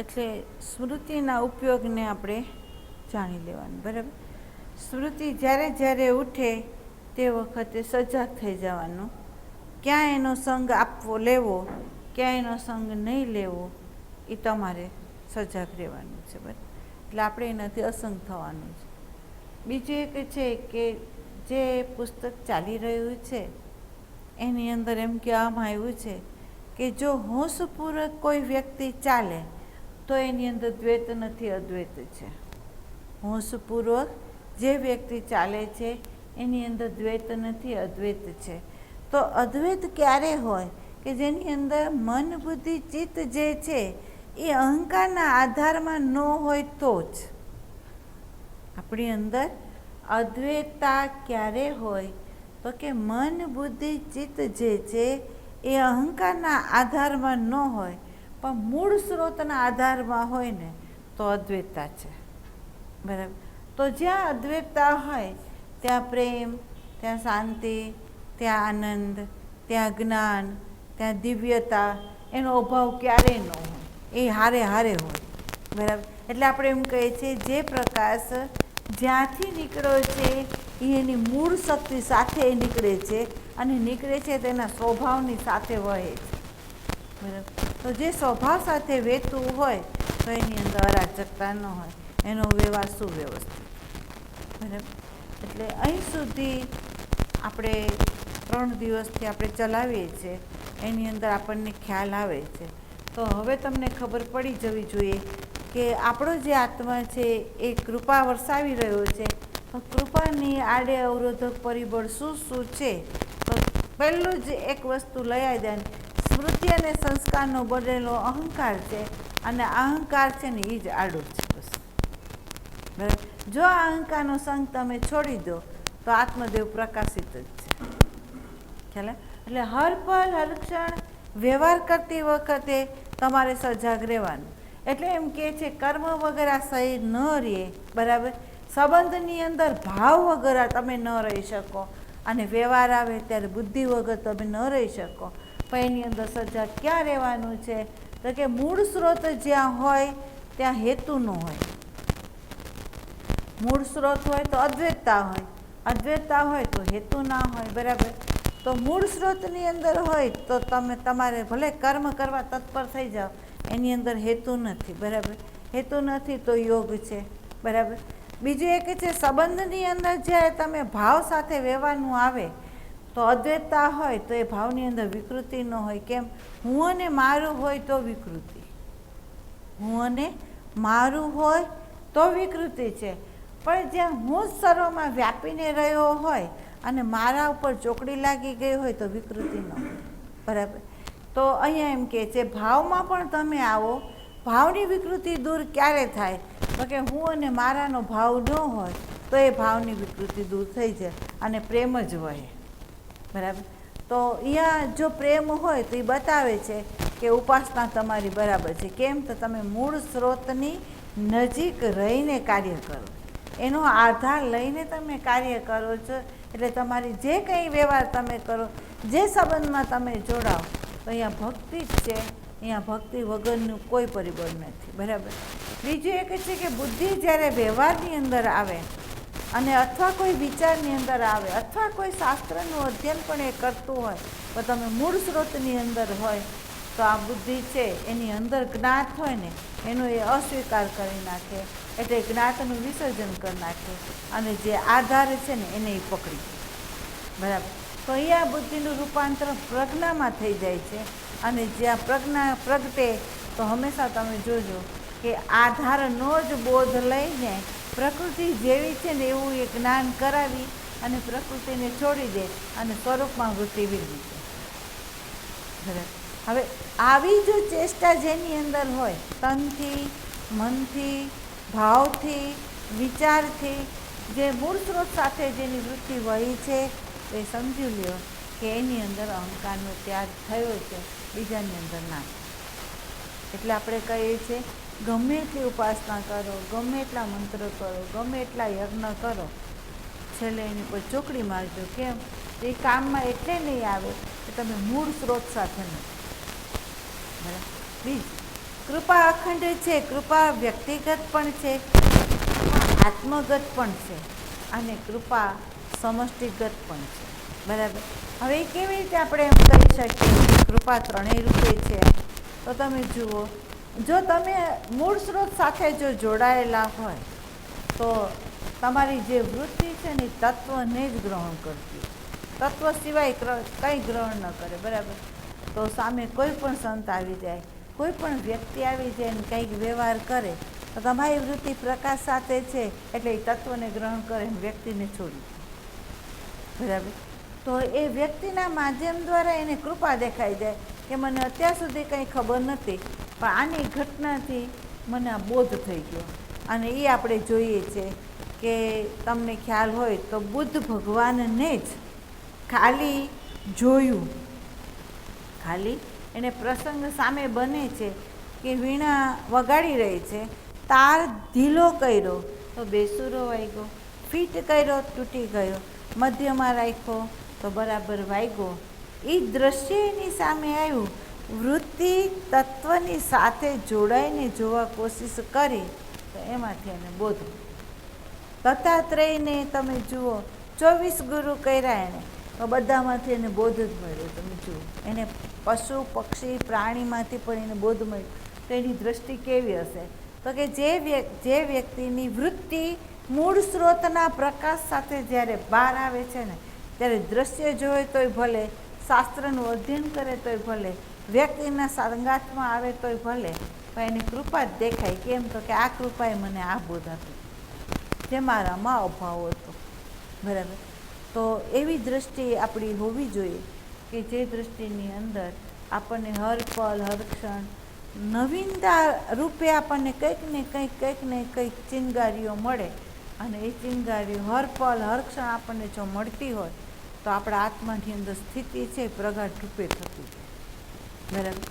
એટલે સ્મૃતિના ઉપયોગને આપણે જાણી લેવાનું, બરાબર. સ્મૃતિ જ્યારે જ્યારે ઉઠે તે વખતે સજાગ થઈ જવાનું, ક્યાં એનો સંગ આપવો લેવો, ક્યાં એનો સંગ નહીં લેવો, એ તમારે સજાગ રહેવાનું છે, બરાબર. એટલે આપણે એનાથી અસંગ થવાનું છે. બીજું એક છે કે જે પુસ્તક ચાલી રહ્યું છે એની અંદર એમ કહેવામાં આવ્યું છે કે જો હોંશપૂર્વક કોઈ વ્યક્તિ ચાલે તો એની અંદર દ્વૈત નથી, અદ્વૈત છે. હોંશપૂર્વક જે વ્યક્તિ ચાલે છે એની અંદર દ્વૈત નથી, અદ્વૈત છે. તો અદ્વૈત ક્યારે હોય કે જેની અંદર મન બુદ્ધિ ચિત્ત જે છે એ અહંકારના આધારમાં ન હોય તો જ. આપણી અંદર અદ્વૈતતા ક્યારે હોય તો કે મન બુદ્ધિ ચિત્ત જે છે એ અહંકારના આધારમાં ન હોય પણ મૂળ સ્ત્રોતના આધારમાં હોય ને તો અદ્વૈતતા છે, બરાબર. તો જ્યાં અદ્વૈતતા હોય ત્યાં પ્રેમ, ત્યાં શાંતિ, ત્યાં આનંદ, ત્યાં જ્ઞાન, ત્યાં દિવ્યતા, એનો અભાવ ક્યારેય ન હોય, એ હારે હારે હોય, બરાબર. એટલે આપણે એમ કહીએ છીએ જે પ્રકાશ જ્યાંથી નીકળ્યો છે એ એની મૂળ શક્તિ સાથે નીકળે છે અને નીકળે છે તેના સ્વભાવની સાથે વહે છે, બરાબર. તો જે સ્વભાવ સાથે વહેતું હોય તો એની અંદર અરાજકતા ન હોય, એનો વ્યવહાર સુવ્યવસ્થિત, બરાબર. એટલે અહીં સુધી આપણે 3 દિવસથી આપણે ચલાવીએ છીએ, એની અંદર આપણને ખ્યાલ આવે છે. તો હવે તમને ખબર પડી જવી જોઈએ કે આપણો જે આત્મા છે એ કૃપા વરસાવી રહ્યો છે, તો કૃપાની આડે અવરોધક પરિબળ શું શું છે. તો પહેલું જ એક વસ્તુ લઈ આવી, સ્મૃતિ અને સંસ્કારનો બનેલો અહંકાર છે, અને અહંકાર છે ને એ જ આડો છે, બસ, બરાબર. જો આ અહંકારનો સંગ તમે છોડી દો તો આત્મદેવ પ્રકાશિત જ છે. ખ્યાલ? એટલે હર પલ હર ક્ષણ વ્યવહાર કરતી વખતે તમારે સજાગ રહેવાનું. એટલે એમ કે છે કર્મ વગર આ શરીર ન રહે, બરાબર. સંબંધની અંદર ભાવ વગર તમે ન રહી શકો, અને વ્યવહાર આવે ત્યારે બુદ્ધિ વગર તમે ન રહી શકો. પણ એની અંદર સજાગ ક્યાં રહેવાનું છે? તો કે મૂળ સ્ત્રોત જ્યાં હોય ત્યાં હેતુ ન હોય. મૂળ સ્ત્રોત હોય તો અદ્વૈતતા હોય, અદ્વૈતતા હોય તો હેતુ ના હોય, બરાબર. તો મૂળ સ્ત્રોતની અંદર હોય તો તમે તમારે ભલે કર્મ કરવા તત્પર થઈ જાઓ, એની અંદર હેતુ નથી, બરાબર. હેતુ નથી તો યોગ છે, બરાબર. બીજું એક છે સંબંધની અંદર જ્યારે તમે ભાવ સાથે વ્યવહારનું આવે તો અદ્વૈતતા હોય તો એ ભાવની અંદર વિકૃતિ ન હોય. કેમ? હું અને મારું હોય તો વિકૃતિ, હું અને મારું હોય તો વિકૃતિ છે. પણ જ્યાં હું જ સર્વમાં વ્યાપીને રહ્યો હોય અને મારા ઉપર ચોકડી લાગી ગઈ હોય તો વિકૃતિ ન હોય, બરાબર. તો અહીંયા એમ કે છે ભાવમાં પણ તમે આવો. ભાવની વિકૃતિ દૂર ક્યારે થાય? તો કે હું અને મારાનો ભાવ ન હોય તો એ ભાવની વિકૃતિ દૂર થઈ જાય અને પ્રેમ જ વહે, બરાબર. તો અહીંયા જો પ્રેમ હોય તો એ બતાવે છે કે ઉપાસના તમારી બરાબર છે. કેમ? તો તમે મૂળ સ્ત્રોતની નજીક રહીને કાર્ય કરો, એનો આધાર લઈને તમે કાર્ય કરો છો. એટલે તમારી જે કંઈ વ્યવહાર તમે કરો, જે સંબંધમાં તમે જોડાઓ, તો અહીંયા ભક્તિ જ છે. અહીંયા ભક્તિ વગરનું કોઈ પરિબળ નથી, બરાબર. બીજું એક છે કે બુદ્ધિ જ્યારે વ્યવહારની અંદર આવે અને અથવા કોઈ વિચારની અંદર આવે અથવા કોઈ શાસ્ત્રનું અધ્યયન પણ એ કરતું હોય, તો તમે મૂળ સ્ત્રોતની અંદર હોય તો આ બુદ્ધિ છે એની અંદર જ્ઞાત હોય ને એનો એ અસ્વીકાર કરી નાખે, એટલે જ્ઞાતનું વિસર્જન કરી નાખે અને જે આધાર છે ને એને એ પકડી, બરાબર. તો અહીંયા બુદ્ધિનું રૂપાંતર પ્રજ્ઞામાં થઈ જાય છે. અને જ્યાં પ્રજ્ઞા પ્રગટે તો હંમેશા તમે જોજો કે આધારનો જ બોધ લઈને પ્રકૃતિ જેવી છે ને એવું એ જ્ઞાન કરાવી અને પ્રકૃતિને છોડી દે અને સ્વરૂપમાં વૃત્તિ વિરવી છે, બરાબર. હવે આવી જો ચેષ્ટા જેની અંદર હોય, તનથી, મનથી, ભાવથી, વિચારથી, જે મૂળ સ્ત્રોત સાથે જેની વૃત્તિ વહી છે, એ સમજી લ્યો કે એની અંદર અહંકારનો ત્યાગ થયો છે, બીજાની અંદર ના. એટલે આપણે કહીએ છીએ ગમે એટલી ઉપાસના કરો, ગમે એટલા મંત્ર કરો, ગમે એટલા યજ્ઞ કરો, છેલ્લે એની પર ચોકડી મારજો. કેમ? એ કામમાં એટલે નહીં આવે કે તમે મૂળ સ્ત્રોત સાથે નથી, બરાબર. બીજું, કૃપા અખંડ છે. કૃપા વ્યક્તિગત પણ છે, આત્મગત પણ છે અને કૃપા સમષ્ટિગત પણ છે, બરાબર. હવે એ કેવી રીતે આપણે એમ કહી શકીએ કે કૃપા ત્રણેય રૂપે છે? તો તમે જુઓ, જો તમે મૂળ સ્ત્રોત સાથે જો જોડાયેલા હોય તો તમારી જે વૃત્તિ છે ને તત્વને જ ગ્રહણ કરતી, તત્વ સિવાય કંઈ ગ્રહણ ન કરે, બરાબર. તો સામે કોઈ પણ સંત આવી જાય, કોઈ પણ વ્યક્તિ આવી જાય ને કંઈક વ્યવહાર કરે તો તમારી વૃત્તિ પ્રકાશ સાથે છે એટલે એ તત્વને ગ્રહણ કરે ને વ્યક્તિને છોડી, બરાબર. તો એ વ્યક્તિના માધ્યમ દ્વારા એને કૃપા દેખાઈ જાય કે મને અત્યાર સુધી કંઈ ખબર નથી, પણ આની ઘટનાથી મને આ બોધ થઈ ગયો. અને એ આપણે જોઈએ છે કે તમને ખ્યાલ હોય તો બુદ્ધ ભગવાનને જ ખાલી જોયું, ખાલી એને પ્રસંગ સામે બને છે કે વીણા વગાડી રહી છે, તાર ઢીલો કર્યો તો બેસુરો વાગ્યો, ફીટ કર્યો તૂટી ગયો, મધ્યમાં રાખ્યો તો બરાબર વાગ્યો. એ દ્રશ્ય એની સામે આવ્યું. વૃત્તિ તત્વની સાથે જોડાઈને જોવા કોશિશ કરી તો એમાંથી એને બોધ. દત્તાત્રેયને તમે જુઓ, 24 ગુરુ કર્યા એને, તો બધામાંથી એને બોધ જ મળ્યો. તમે જુઓ, એને પશુ પક્ષી પ્રાણીમાંથી પણ એને બોધ મળ્યો. તો એની દૃષ્ટિ કેવી હશે? તો કે જે વ્યક્તિની વૃત્તિ મૂળ સ્ત્રોતના પ્રકાશ સાથે જ્યારે બહાર આવે છે ને, ત્યારે દ્રશ્ય જોવે તોય ભલે, શાસ્ત્રનું અધ્યયન કરે તોય ભલે, વ્યક્તિના સંગાથમાં આવે તોય ભલે, પણ એની કૃપા જ દેખાય. કેમ? તો કે આ કૃપાએ મને આ બોધ આપી જે મારામાં અભાવ હતો, બરાબર. તો એવી દૃષ્ટિ આપણી હોવી જોઈએ કે જે દૃષ્ટિની અંદર આપણને હર પલ હર ક્ષણ નવીનતા રૂપે આપણને કંઈક ને કંઈક ચિનગારીઓ મળે અને એ ચિનગારી હર પલ હર ક્ષણ આપણને જો મળતી હોય તો આપણા આત્માની અંદર સ્થિતિ છે પ્રગાઢ રૂપે થતી છે. બરાબર.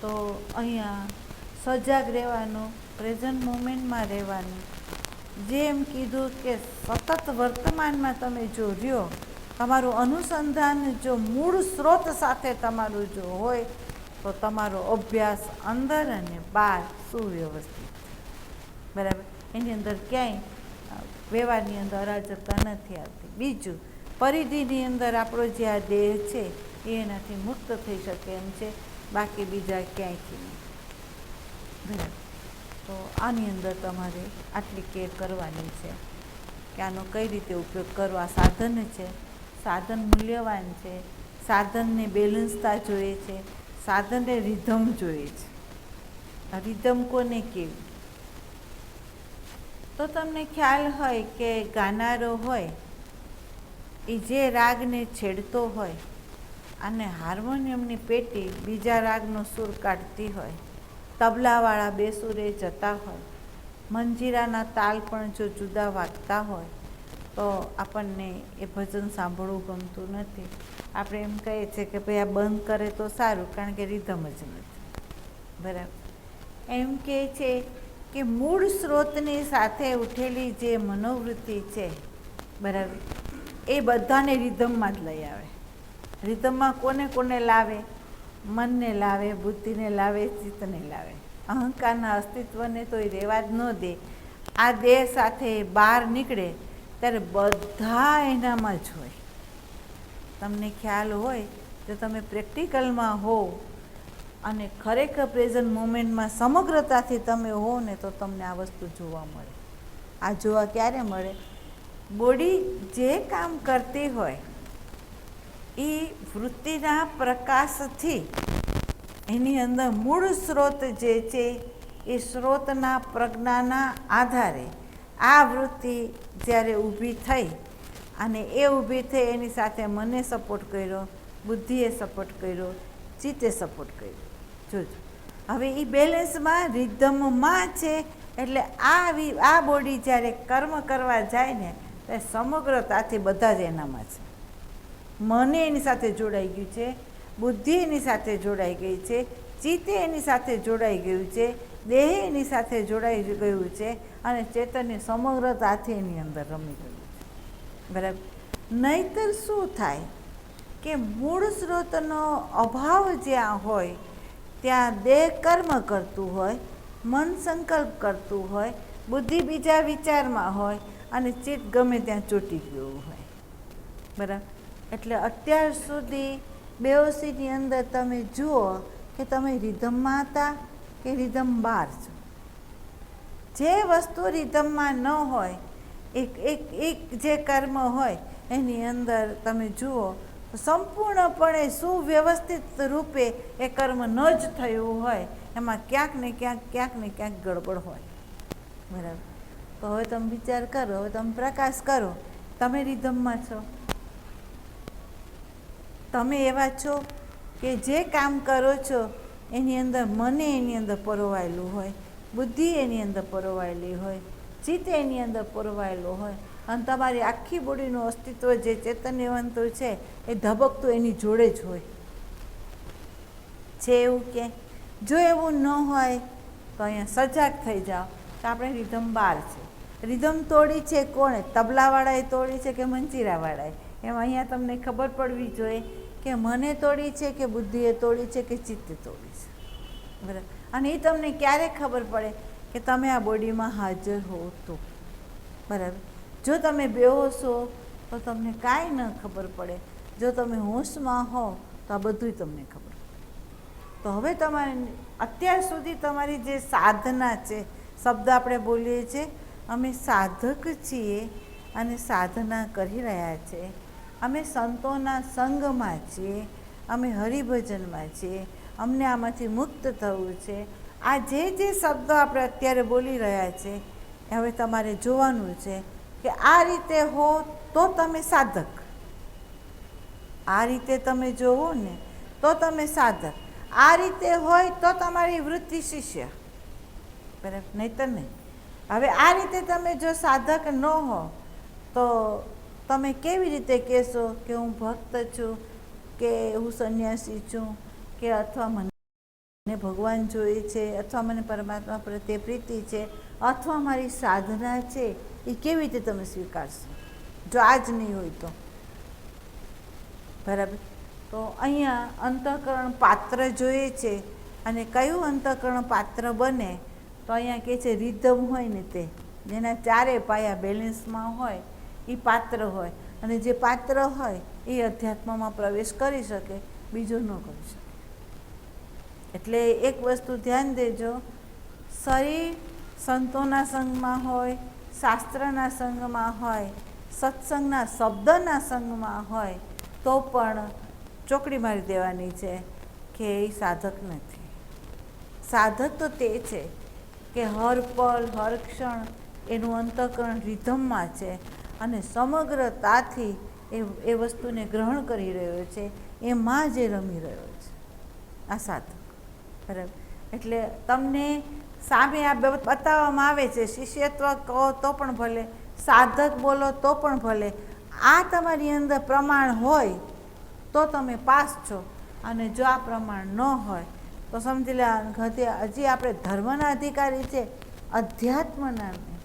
તો અહીંયા સજાગ રહેવાનું, પ્રેઝન્ટ મોમેન્ટમાં રહેવાનું. જેમ કીધું કે સતત વર્તમાનમાં તમે જો રહ્યો, તમારું અનુસંધાન જો મૂળ સ્ત્રોત સાથે તમારું જો હોય તો તમારો અભ્યાસ અંદર અને બહાર સુવ્યવસ્થિત. બરાબર. એની અંદર ક્યાંય વ્યવહારની અંદર અરાજકતા નથી આવતી. બીજું, પરિધિની અંદર આપણો જે આ દેહ છે એ એનાથી મુક્ત થઈ શકે એમ છે, બાકી બીજા ક્યાંયથી નહીં. બરાબર. તો આની અંદર તમારે આટલી કેર કરવાની છે કે આનો કઈ રીતે ઉપયોગ કરો. આ સાધન છે, સાધન મૂલ્યવાન છે, સાધનને બેલેન્સતા જોઈએ છે, સાધનને રિધમ જોઈએ છે. રિધમ કોને કેવી? તો તમને ખ્યાલ હોય કે ગાનારો હોય એ જે રાગને છેડતો હોય અને હાર્મોનિયમની પેટી બીજા રાગનો સૂર કાઢતી હોય, તબલાવાળા બેસુરે જતા હોય, મંજીરાના તાલ પણ જો જુદા વાગતા હોય તો આપણને એ ભજન સાંભળવું ગમતું નથી. આપણે એમ કહીએ છીએ કે ભાઈ આ બંધ કરે તો સારું, કારણ કે રિધમ જ નથી. બરાબર. એમ કહે છે કે મૂળ સ્ત્રોતની સાથે ઉઠેલી જે મનોવૃત્તિ છે, બરાબર, એ બધાને રિધમમાં જ લઈ આવે. રિધમમાં કોને કોને લાવે? મનને લાવે, બુદ્ધિને લાવે, ચિત્તને લાવે. અહંકારના અસ્તિત્વને તો એ રહેવા જ ન દે. આ દેહ સાથે બહાર નીકળે ત્યારે બધા એનામાં જ હોય. તમને ખ્યાલ હોય તો તમે પ્રેક્ટિકલમાં હો અને ખરેખર પ્રેઝન્ટ મોમેન્ટમાં સમગ્રતાથી તમે હો ને તો તમને આ વસ્તુ જોવા મળે. આ જોવા ક્યારે મળે? બોડી જે કામ કરતી હોય એ વૃત્તિના પ્રકાશથી એની અંદર મૂળ સ્ત્રોત જે છે એ સ્ત્રોતના પ્રજ્ઞાના આધારે આ વૃત્તિ જ્યારે ઊભી થઈ અને એ ઊભી થઈ એની સાથે મને સપોર્ટ કર્યો, બુદ્ધિએ સપોર્ટ કર્યો, ચિત્તે સપોર્ટ કર્યો. જોજો હવે એ બેલેન્સમાં રિધમમાં છે. એટલે આ બોડી જ્યારે કર્મ કરવા જાય ને ત્યારે સમગ્રતાથી બધા જ એનામાં છે. મને એની સાથે જોડાઈ ગયું છે, બુદ્ધિ એની સાથે જોડાઈ ગઈ છે, ચિત્તે એની સાથે જોડાઈ ગયું છે, દેહ એની સાથે જોડાઈ ગયું છે અને ચેતનની સમગ્રતાથી એની અંદર રમી ગયું છે. બરાબર. નહીંતર શું થાય કે મૂળ સ્ત્રોતનો અભાવ જ્યાં હોય ત્યાં દેહ કર્મ કરતું હોય, મન સંકલ્પ કરતું હોય, બુદ્ધિ બીજા વિચારમાં હોય અને ચિત્ત ગમે ત્યાં ચોંટી ગયું હોય. બરાબર. એટલે અત્યાર સુધી બેહોશીની અંદર તમે જુઓ કે તમે રિધમમાં હતા કે રિધમ બહાર છો. જે વસ્તુ રિધમમાં ન હોય, એક જે કર્મ હોય એની અંદર તમે જુઓ સંપૂર્ણપણે સુવ્યવસ્થિત રૂપે એ કર્મ ન જ થયું હોય, એમાં ક્યાંક ને ક્યાંક ગડબડ હોય. બરાબર. તો હવે તમે વિચાર કરો, હવે તમે પ્રકાશ કરો, તમે રિધમમાં છો. તમે એવા છો કે જે કામ કરો છો એની અંદર મને એની અંદર પરોવાયેલું હોય, બુદ્ધિ એની અંદર પરોવાયેલી હોય, ચિત્ત એની અંદર પરોવાયેલું હોય અને તમારી આખી બોડીનું અસ્તિત્વ જે ચૈતન્યવંતું છે એ ધબકતું એની જોડે જ હોય છે. એવું કે જો એવું ન હોય તો અહીંયા સજાગ થઈ જાઓ તો આપણે રિધમ બહાર છે. રિધમ તોડી છે કોણે? તબલાવાળાએ તોડી છે કે મંજીરાવાળાએ? એમ અહીંયા તમને ખબર પડવી જોઈએ કે મને તોડી છે કે બુદ્ધિએ તોડી છે કે ચિત્તે તોડી છે. બરાબર. અને એ તમને ક્યારે ખબર પડે કે તમે આ બોડીમાં હાજર હો તો. બરાબર. જો તમે બેહોશ હો તો તમને કાંઈ ન ખબર પડે. જો તમે હોશમાં હો તો આ બધુંય તમને ખબર પડે. તો હવે તમારે અત્યાર સુધી તમારી જે સાધના છે, શબ્દ આપણે બોલીએ છીએ, અમે સાધક છીએ અને સાધના કરી રહ્યા છીએ, અમે સંતોના સંગમાં છીએ, અમે હરિભજનમાં છીએ, અમને આમાંથી મુક્ત થવું છે. આ જે શબ્દો આપણે અત્યારે બોલી રહ્યા છે હવે તમારે જોવાનું છે કે આ રીતે હો તો તમે સાધક. આ રીતે તમે જોવો ને તો તમે સાધક. આ રીતે હોય તો તમારી વૃત્તિ શિષ્ય. બરાબર. નહીંતર નહીં. હવે આ રીતે તમે જો સાધક ન હો તો તમે કેવી રીતે કહેશો કે હું ભક્ત છું, કે હું સંન્યાસી છું, કે અથવા મને ભગવાન જોઈએ છે, અથવા મને પરમાત્મા પ્રત્યે પ્રીતિ છે, અથવા મારી સાધના છે, એ કેવી રીતે તમે સ્વીકારશો જો આ જ નહીં હોય તો? બરાબર. તો અહીંયા અંતઃકરણ પાત્ર જોઈએ છે, અને કયું અંતઃકરણ પાત્ર બને તો અહીંયા કહે છે રિધમ હોય ને તે, જેના ચારે પાયા બેલેન્સમાં હોય એ પાત્ર હોય, અને જે પાત્ર હોય એ અધ્યાત્મમાં પ્રવેશ કરી શકે, બીજું ન કરી શકે. એટલે એક વસ્તુ ધ્યાન દેજો, શરીર સંતોના સંગમાં હોય, શાસ્ત્રના સંગમાં હોય, સત્સંગના શબ્દના સંગમાં હોય તો પણ ચોકડી મારી દેવાની છે કે એ સાધક નથી. સાધક તો તે છે કે હર પલ હર ક્ષણ એનું અંતઃકરણ રિધમમાં છે અને સમગ્રતાથી એ વસ્તુને ગ્રહણ કરી રહ્યો છે, એમાં જે રમી રહ્યો છે, આ સાધક. બરાબર. એટલે તમને સામે આ બતાવવામાં આવે છે, શિષ્યત્વ કહો તો પણ ભલે, સાધક બોલો તો પણ ભલે, આ તમારી અંદર પ્રમાણ હોય તો તમે પાસ છો, અને જો આ પ્રમાણ ન હોય તો સમજી લે હજી આપણે ધર્મના અધિકારી છે, અધ્યાત્મના નહીં.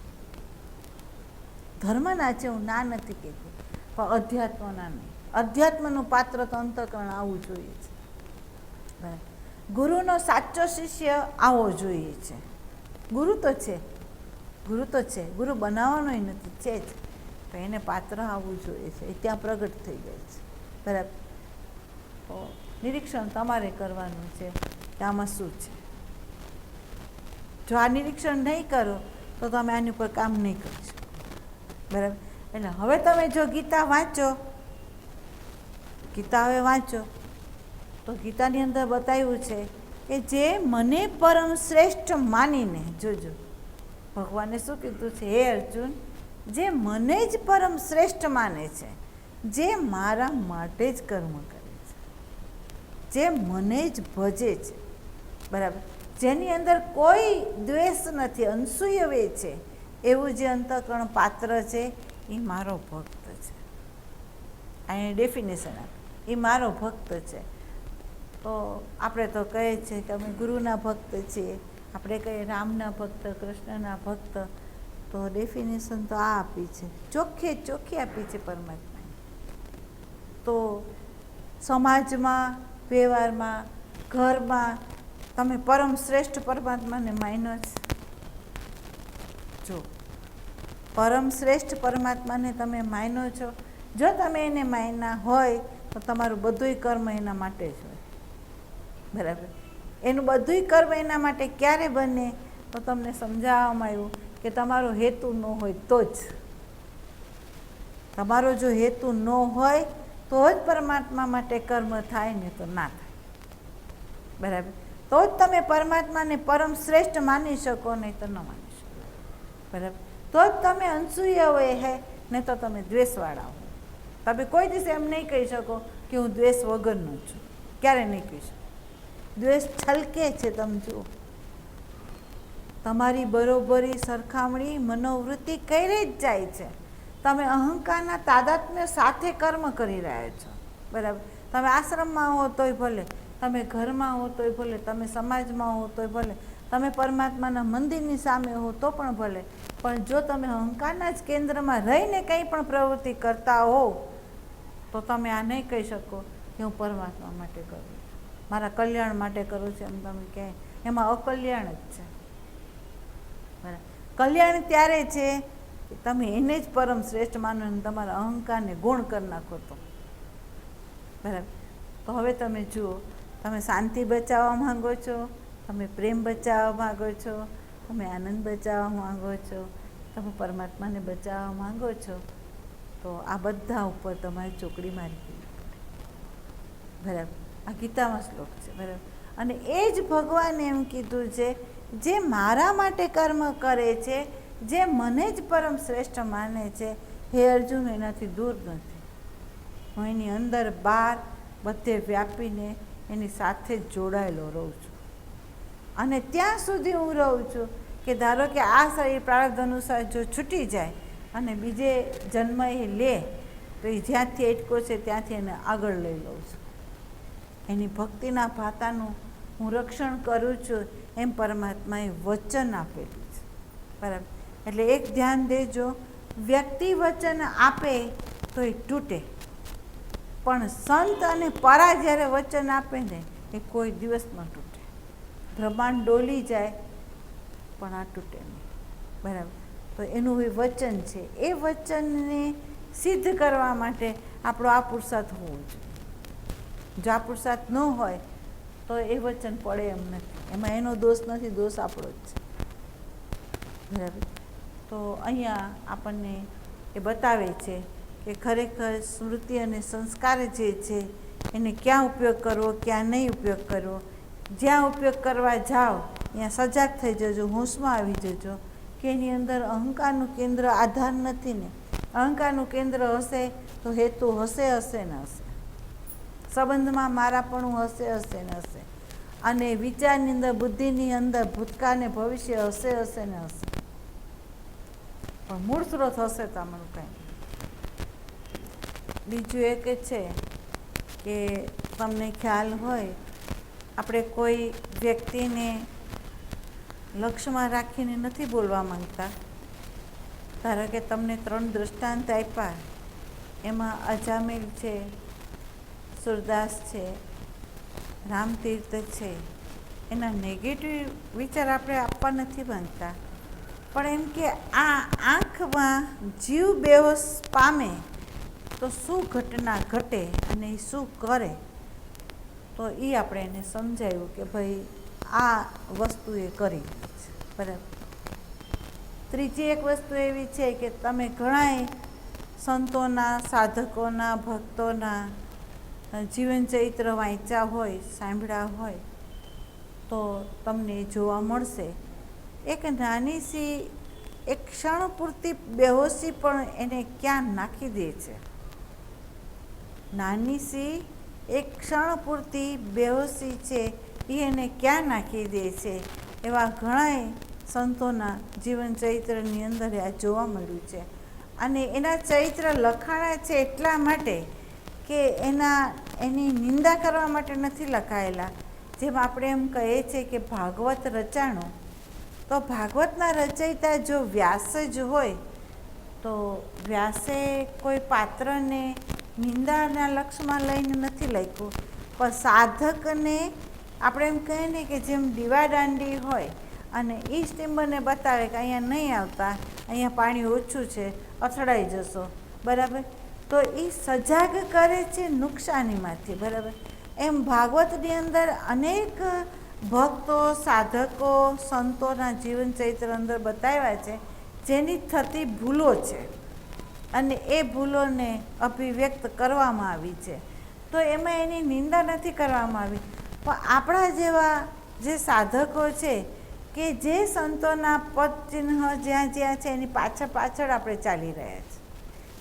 ધર્મના છે, હું ના નથી કહેતી, પણ અધ્યાત્મના નહીં. અધ્યાત્મનું પાત્ર તો અંતઃકરણ આવવું જોઈએ છે. બરાબર. ગુરુનો સાચો શિષ્ય આવો જોઈએ છે. ગુરુ તો છે, ગુરુ તો છે, ગુરુ બનાવવાનો નથી, છે જ, તો એને પાત્ર આવવું જોઈએ છે, એ ત્યાં પ્રગટ થઈ જાય છે. બરાબર. તો નિરીક્ષણ તમારે કરવાનું છે કે આમાં શું છે. જો આ નિરીક્ષણ નહીં કરો તો તમે આની ઉપર કામ નહીં કરી શકો. બરાબર. એટલે હવે તમે જો ગીતા વાંચો, ગીતા હવે વાંચો તો ગીતાની અંદર બતાવ્યું છે કે જે મને પરમ શ્રેષ્ઠ માનીને, જોજો ભગવાને શું કીધું છે, હે અર્જુન, જે મને જ પરમ શ્રેષ્ઠ માને છે, જે મારા માટે જ કર્મ કરે છે, જે મને જ ભજે છે, બરાબર, જેની અંદર કોઈ દ્વેષ નથી, અનસૂયવે છે, એવું જે અંતઃકરણ પાત્ર છે એ મારો ભક્ત છે. અહીંયા ડેફિનેશન આપે, એ મારો ભક્ત છે. તો આપણે તો કહીએ છીએ કે અમે ગુરુના ભક્ત છીએ, આપણે કહીએ રામના ભક્ત, કૃષ્ણના ભક્ત, તો ડેફિનેશન તો આ આપી છે, ચોખ્ખી આપી છે પરમાત્માએ. તો સમાજમાં, વ્યવહારમાં, ઘરમાં તમે પરમ શ્રેષ્ઠ પરમાત્માને માન્યો છે? જો પરમ શ્રેષ્ઠ પરમાત્માને તમે માન્યો છો, જો તમે એને માન્યા હોય તો તમારું બધુંય કર્મ એના માટે જ હોય. બરાબર. એનું બધુંય કર્મ એના માટે ક્યારે બને તો તમને સમજાવવામાં આવ્યું કે તમારો હેતુ ન હોય તો જ. તમારો જો હેતુ ન હોય તો જ પરમાત્મા માટે કર્મ થાય, ને તો ના થાય. બરાબર. તો જ તમે પરમાત્માને પરમ શ્રેષ્ઠ માની શકો, નહીં તો ન માની શકો. બરાબર. તો જ તમે અનસૂય હોય હે, નહીં તો તમે દ્વેષવાળા હો. તમે કોઈ દિવસ એમ નહીં કહી શકો કે હું દ્વેષ વગરનો છું, ક્યારે નહીં કહી શકો. દ્વેષ છલકે છે, તમે જુઓ. તમારી બરોબરી સરખામણી મનોવૃત્તિ કરી જ જાય છે. તમે અહંકારના તાદાત્મ્ય સાથે કર્મ કરી રહ્યા છો. બરાબર. તમે આશ્રમમાં હો તોય ભલે, તમે ઘરમાં હો તોય ભલે, તમે સમાજમાં હો તોય ભલે, તમે પરમાત્માના મંદિરની સામે હો તો પણ ભલે, પણ જો તમે અહંકારના જ કેન્દ્રમાં રહીને કંઈ પણ પ્રવૃત્તિ કરતા હો તો તમે આ નહીં કહી શકો કે હું પરમાત્મા માટે કરું, મારા કલ્યાણ માટે કરું છું, એમ તમે કહે, એમાં અકલ્યાણ જ છે. બરાબર. કલ્યાણ ત્યારે છે કે તમે એને જ પરમ શ્રેષ્ઠ માનો અને તમારા અહંકારને ગુણ કરી નાખો તો. બરાબર. તો હવે તમે જુઓ, તમે શાંતિ બચાવવા માંગો છો, તમે પ્રેમ બચાવવા માંગો છો, તમે આનંદ બચાવવા માંગો છો, તમે પરમાત્માને બચાવવા માંગો છો, તો આ બધા ઉપર તમારે ચોકડી મારી દેવી પડે. બરાબર. આ ગીતામાં શ્લોક છે. બરાબર. અને એ જ ભગવાને એમ કીધું છે, જે મારા માટે કર્મ કરે છે, જે મને જ પરમ શ્રેષ્ઠ માને છે, હે અર્જુન, એનાથી દૂર નથી. હું એની અંદર બહાર બધે વ્યાપીને એની સાથે જ જોડાયેલો રહું છું. અને ત્યાં સુધી હું રહું છું કે ધારો કે આ શરીર પ્રારબ્ધ અનુસાર જો છૂટી જાય અને બીજે જન્મ એ લે તો એ જ્યાંથી અટકો છે ત્યાંથી એને આગળ લઈ લઉં છું. એની ભક્તિના ભાતાનું હું રક્ષણ કરું છું એમ પરમાત્માએ વચન આપેલું છે. બરાબર. એટલે એક ધ્યાન દેજો, વ્યક્તિ વચન આપે તો એ તૂટે, પણ સંત અને પરા જ્યારે વચન આપે ને એ કોઈ દિવસ ન તૂટે. બ્રહ્માંડ ડોલી જાય પણ આ તૂટે નહીં. બરાબર. તો એનું એ વચન છે. એ વચનને સિદ્ધ કરવા માટે આપણો આ પુરુષાર્થ હોવો જોઈએ. જો આ પુરુષાર્થ ન હોય તો એ વચન પડે એમ નથી. એમાં એનો દોષ નથી, દોષ આપણો જ છે. બરાબર. તો અહીંયા આપણને એ બતાવે છે કે ખરેખર સ્મૃતિ અને સંસ્કાર જે છે એને ક્યાં ઉપયોગ કરવો, ક્યાં નહીં ઉપયોગ કરવો. જ્યાં ઉપયોગ કરવા જાઓ ત્યાં સજાગ થઈ જજો, હોશમાં આવી જજો કે એની અંદર અહંકારનું કેન્દ્ર આધાર નથી ને. અહંકારનું કેન્દ્ર હશે તો હેતુ હશે ને હશે, સંબંધમાં મારાપણું હશે ને હશે, અને વિચારની અંદર, બુદ્ધિની અંદર ભૂતકાળ ને ભવિષ્ય હશે ને હશે, પણ મૂળ સ્ત્રોત હશે તમારું કાંઈ. બીજું એક છે કે તમને ખ્યાલ હોય, આપણે કોઈ વ્યક્તિને લક્ષ્યમાં રાખીને નથી બોલવા માંગતા. ધારો કે તમને 3 દૃષ્ટાંત આપ્યા, એમાં અજામિલ છે, સુરદાસ છે, રામતીર્થ છે. એના નેગેટિવ વિચાર આપણે આપવા નથી માંગતા, પણ એમ કે આ આંખમાં જીવ બેહોશ પામે તો શું ઘટના ઘટે અને એ શું કરે, તો એ આપણે એને સમજાવ્યું કે ભાઈ આ વસ્તુ એ કરી છે. બરાબર. ત્રીજી એક વસ્તુ એવી છે કે તમે ઘણાય સંતોના, સાધકોના, ભક્તોના જીવન ચરિત્ર વાંચ્યા હોય, સાંભળ્યા હોય તો તમને જોવા મળશે એક નાની સી એક ક્ષણ પૂરતી બેહોશી પણ એને ક્યાં નાખી દે છે. નાની સી એક ક્ષણ પૂરતી બેહોશી છે એ એને ક્યાં નાખી દે છે. એવા ઘણાય સંતોના જીવન ચરિત્રની અંદર આ જોવા મળ્યું છે. અને એના ચરિત્ર લખાણા છે એટલા માટે કે એની નિંદા કરવા માટે નથી લખાયેલા. જેમ આપણે એમ કહીએ છીએ કે ભાગવત રચાણું, તો ભાગવતના રચયિતા જો વ્યાસ જ હોય તો વ્યાસે કોઈ પાત્રને નિંદાના લક્ષ્યમાં લઈને નથી લખ્યું, પણ સાધકને આપણે એમ કહીએ ને કે જેમ દીવાદાંડી હોય અને એ સ્ટીમરને બતાવે કે અહીંયા નહીં આવતા, અહીંયા પાણી ઓછું છે, અથડાઈ જશો. બરાબર. તો એ સજાગ કરે છે નુકસાનીમાંથી. બરાબર. એમ ભાગવતની અંદર અનેક ભક્તો, સાધકો, સંતોના જીવન ચરિત્ર અંદર બતાવ્યા છે જેની થતી ભૂલો છે અને એ ભૂલોને અભિવ્યક્ત કરવામાં આવી છે. તો એમાં એની નિંદા નથી કરવામાં આવી, પણ આપણા જેવા જે સાધકો છે કે જે સંતોના પદ ચિહ્ન જ્યાં જ્યાં છે એની પાછળ પાછળ આપણે ચાલી રહ્યા છીએ.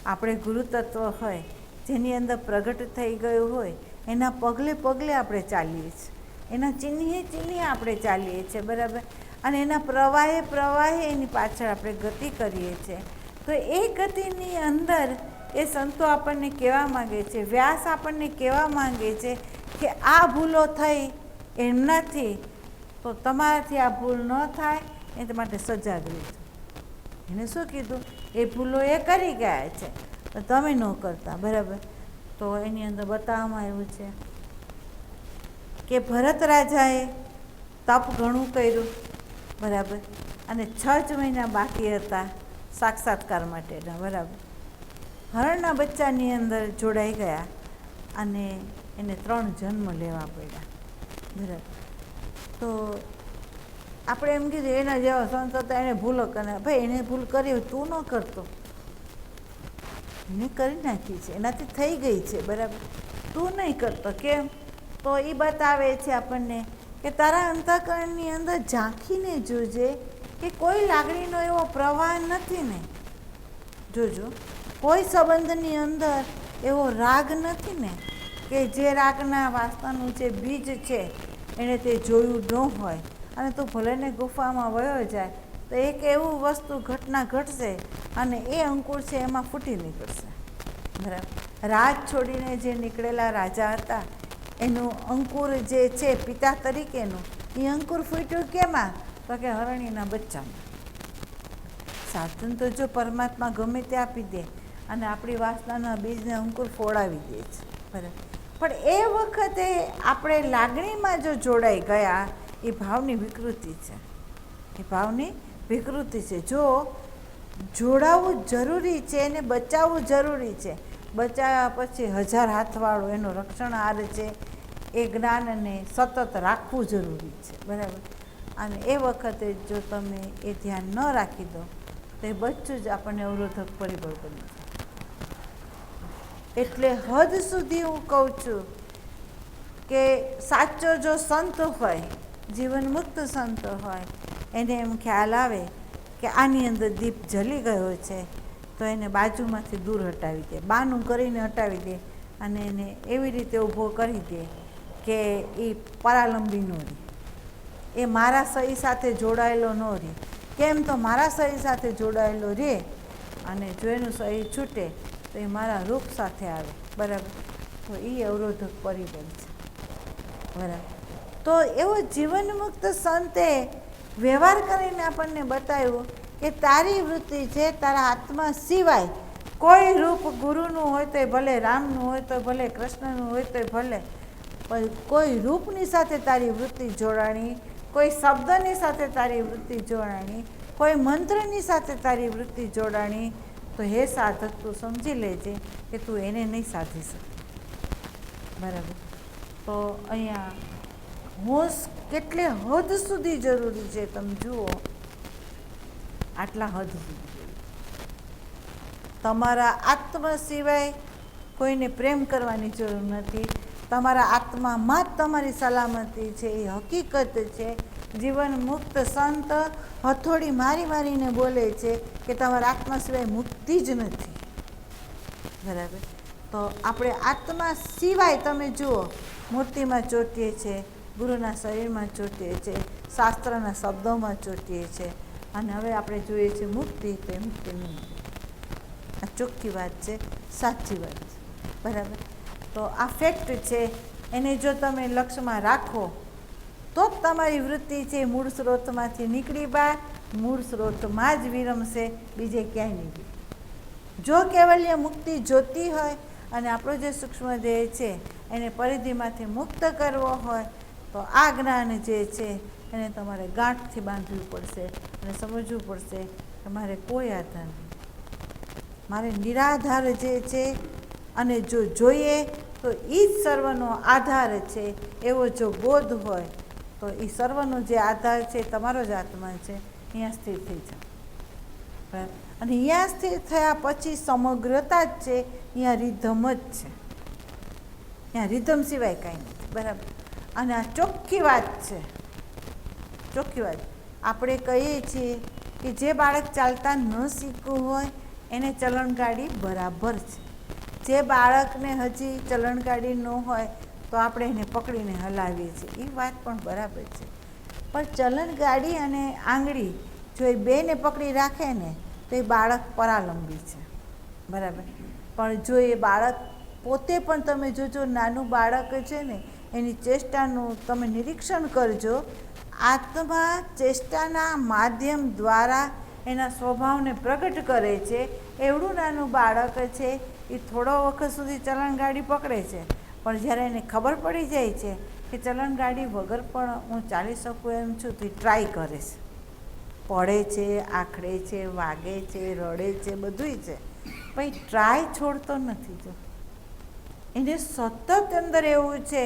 આપણે ગુરુતત્વ હોય જેની અંદર પ્રગટ થઈ ગયું હોય એના પગલે પગલે આપણે ચાલીએ છીએ, એના ચિહ્ને આપણે ચાલીએ છીએ. બરાબર. અને એના પ્રવાહે એની પાછળ આપણે ગતિ કરીએ છીએ. તો એ ગતિની અંદર એ સંતો આપણને કહેવા માંગે છે, વ્યાસ આપણને કહેવા માંગે છે કે આ ભૂલો થઈ એમનાથી, તો તમારાથી આ ભૂલ ન થાય એ માટે સજાગ રહેજો. એને શું કીધું? એ ભૂલો એ કરી ગયા છે તો તમે ન કરતા. બરાબર. તો એની અંદર બતાવવામાં આવ્યું છે કે ભરત રાજાએ તપ ઘણું કર્યું. બરાબર. અને 6 જ મહિના બાકી હતા સાક્ષાત્કાર માટેના. બરાબર. હરણના બચ્ચાની અંદર જોડાઈ ગયા અને એને 3 જન્મ લેવા પડ્યા. બરાબર. તો આપણે એમ કીધું એના જેવા સંત હતા, એને ભૂલો કરે. ભાઈ એને ભૂલ કરી, તું ન કરતો, એને કરી નાખી છે, એનાથી થઈ ગઈ છે. બરાબર. તું નહીં કરતો. કેમ? તો એ બતાવે છે આપણને કે તારા અંતઃકરણની અંદર ઝાંખીને જોજે કે કોઈ લાગણીનો એવો પ્રવાહ નથી ને. જોજો, કોઈ સંબંધની અંદર એવો રાગ નથી ને કે જે રાગના વાસનાનું જે બીજ છે એને તે જોયું ન હોય અને તું ભલે ને ગુફામાં વયો જાય તો એક એવું વસ્તુ ઘટના ઘટશે અને એ અંકુર છે એમાં ફૂટી નીકળશે. બરાબર. રાજ છોડીને જે નીકળેલા રાજા હતા એનું અંકુર જે છે પિતા તરીકેનું, એ અંકુર ફૂટ્યું કેમાં? તો કે હરણીના બચ્ચામાં. સાધન તો જો પરમાત્મા ગમે તે આપી દે અને આપણી વાસનાના બીજને અંકુર ફોડાવી દે છે. બરાબર. પણ એ વખતે આપણે લાગણીમાં જો જોડાઈ ગયા, એ ભાવની વિકૃતિ છે. એ ભાવની વિકૃતિ છે. જો જોડાવું જરૂરી છે, એને બચાવવું જરૂરી છે. બચાવ્યા પછી 1000 હાથવાળું એનું રક્ષણહાર છે, એ જ્ઞાનને સતત રાખવું જરૂરી છે. બરાબર. અને એ વખતે જો તમે એ ધ્યાન ન રાખી દો તો એ બધું જ આપણને અવરોધક પરિબળ બની જાય. એટલે હદ સુધી હું કહું છું કે સાચો જો સંત હોય, જીવન મુક્ત સંત હોય, એને એમ ખ્યાલ આવે કે આની અંદર દીપ જલી ગયો છે તો એને બાજુમાંથી દૂર હટાવી દે, બાનું કરીને હટાવી દે અને એને એવી રીતે ઊભો કરી દે કે એ પરાલંબી ન રહે, એ મારા સહી સાથે જોડાયેલો ન રહે. કેમ? તો મારા સહી સાથે જોડાયેલો રહે અને જો એનું સહી છૂટે તો એ મારા રૂપ સાથે આવે. બરાબર. તો એ અવરોધક પરિબળ છે. બરાબર. તો એવો જીવનમુક્ત સંતે વ્યવહાર કરીને આપણને બતાવ્યું કે તારી વૃત્તિ છે, તારા આત્મા સિવાય કોઈ રૂપ ગુરુનું હોય તો ભલે, રામનું હોય તો ભલે, કૃષ્ણનું હોય તો ભલે, પણ કોઈ રૂપની સાથે તારી વૃત્તિ જોડાણી, કોઈ શબ્દની સાથે તારી વૃત્તિ જોડાણી, કોઈ મંત્રની સાથે તારી વૃત્તિ જોડાણી, તો હે સાધક તું સમજી લેજે કે તું એને નહીં સાધી શકે. બરાબર. તો અહીંયા હોશ કેટલે હદ સુધી જરૂરી છે તમે જુઓ. આટલા હદ સુધી તમારા આત્મા સિવાય કોઈને પ્રેમ કરવાની જરૂર નથી. તમારા આત્મામાં જ તમારી સલામતી છે, એ હકીકત છે. જીવન મુક્ત સંત હથોડી મારીને બોલે છે કે તમારા આત્મા સિવાય મુક્તિ જ નથી. બરાબર. તો આપણે આત્મા સિવાય તમે જુઓ, મૂર્તિમાં ચોંટીએ છીએ, ગુરુના શરીરમાં ચોંટીએ છીએ, શાસ્ત્રના શબ્દોમાં ચોંટીએ છીએ, અને હવે આપણે જોઈએ છીએ મુક્તિ, તો એ મુક્તિ નહીં. આ ચોખ્ખી વાત છે, સાચી વાત છે. બરાબર. તો આ ફેક્ટ છે, એને જો તમે લક્ષ્યમાં રાખો તો જ તમારી વૃત્તિ છે મૂળ સ્ત્રોતમાંથી નીકળી બહાર મૂળ સ્ત્રોતમાં જ વિરમશે, બીજે ક્યાંય નહીં. જો કેવલ્ય મુક્તિ જોતી હોય અને આપણો જે સૂક્ષ્મ દેહ છે એને પરિધિમાંથી મુક્ત કરવો હોય તો આ જ્ઞાન જે છે એને તમારે ગાંઠથી બાંધવું પડશે અને સમજવું પડશે કે મારે કોઈ આધાર નહીં, મારે નિરાધાર જે છે. અને જો જોઈએ તો એ જ સર્વનો આધાર છે, એવો જો બોધ હોય તો એ સર્વનો જે આધાર છે તમારો જ આત્મા છે, અહીંયા સ્થિર થઈ જાઓ. અને અહીંયા સ્થિર થયા પછી સમગ્રતા જ છે, અહીંયા રિધમ જ છે, અહીંયા રિધમ સિવાય કાંઈ નથી. બરાબર. અને આ ચોખ્ખી વાત છે, ચોખ્ખી વાત. આપણે કહીએ છીએ કે જે બાળક ચાલતા ન શીખવું હોય એને ચલણગાડી બરાબર છે. જે બાળકને હજી ચલણગાડી ન હોય તો આપણે એને પકડીને હલાવીએ છીએ, એ વાત પણ બરાબર છે. પણ ચલણગાડી અને આંગળી જો એ બેને પકડી રાખે ને તો એ બાળક પરાલંબી છે. બરાબર. પણ જો એ બાળક પોતે પણ તમે જોજો, નાનું બાળક છે ને એની ચેષ્ટાનું તમે નિરીક્ષણ કરજો. આત્મા ચેષ્ટાના માધ્યમ દ્વારા એના સ્વભાવને પ્રગટ કરે છે. એવડું નાનું બાળક છે, એ થોડો વખત સુધી ચલણગાડી પકડે છે, પણ જ્યારે એને ખબર પડી જાય છે કે ચલણગાડી વગર પણ હું ચાલી શકું એમ છું, તો એ ટ્રાય કરે છે, પડે છે, આખડે છે, વાગે છે, રડે છે, બધુંય છે, પણ ટ્રાય છોડતો નથી. જો એને સતત અંદર એવું છે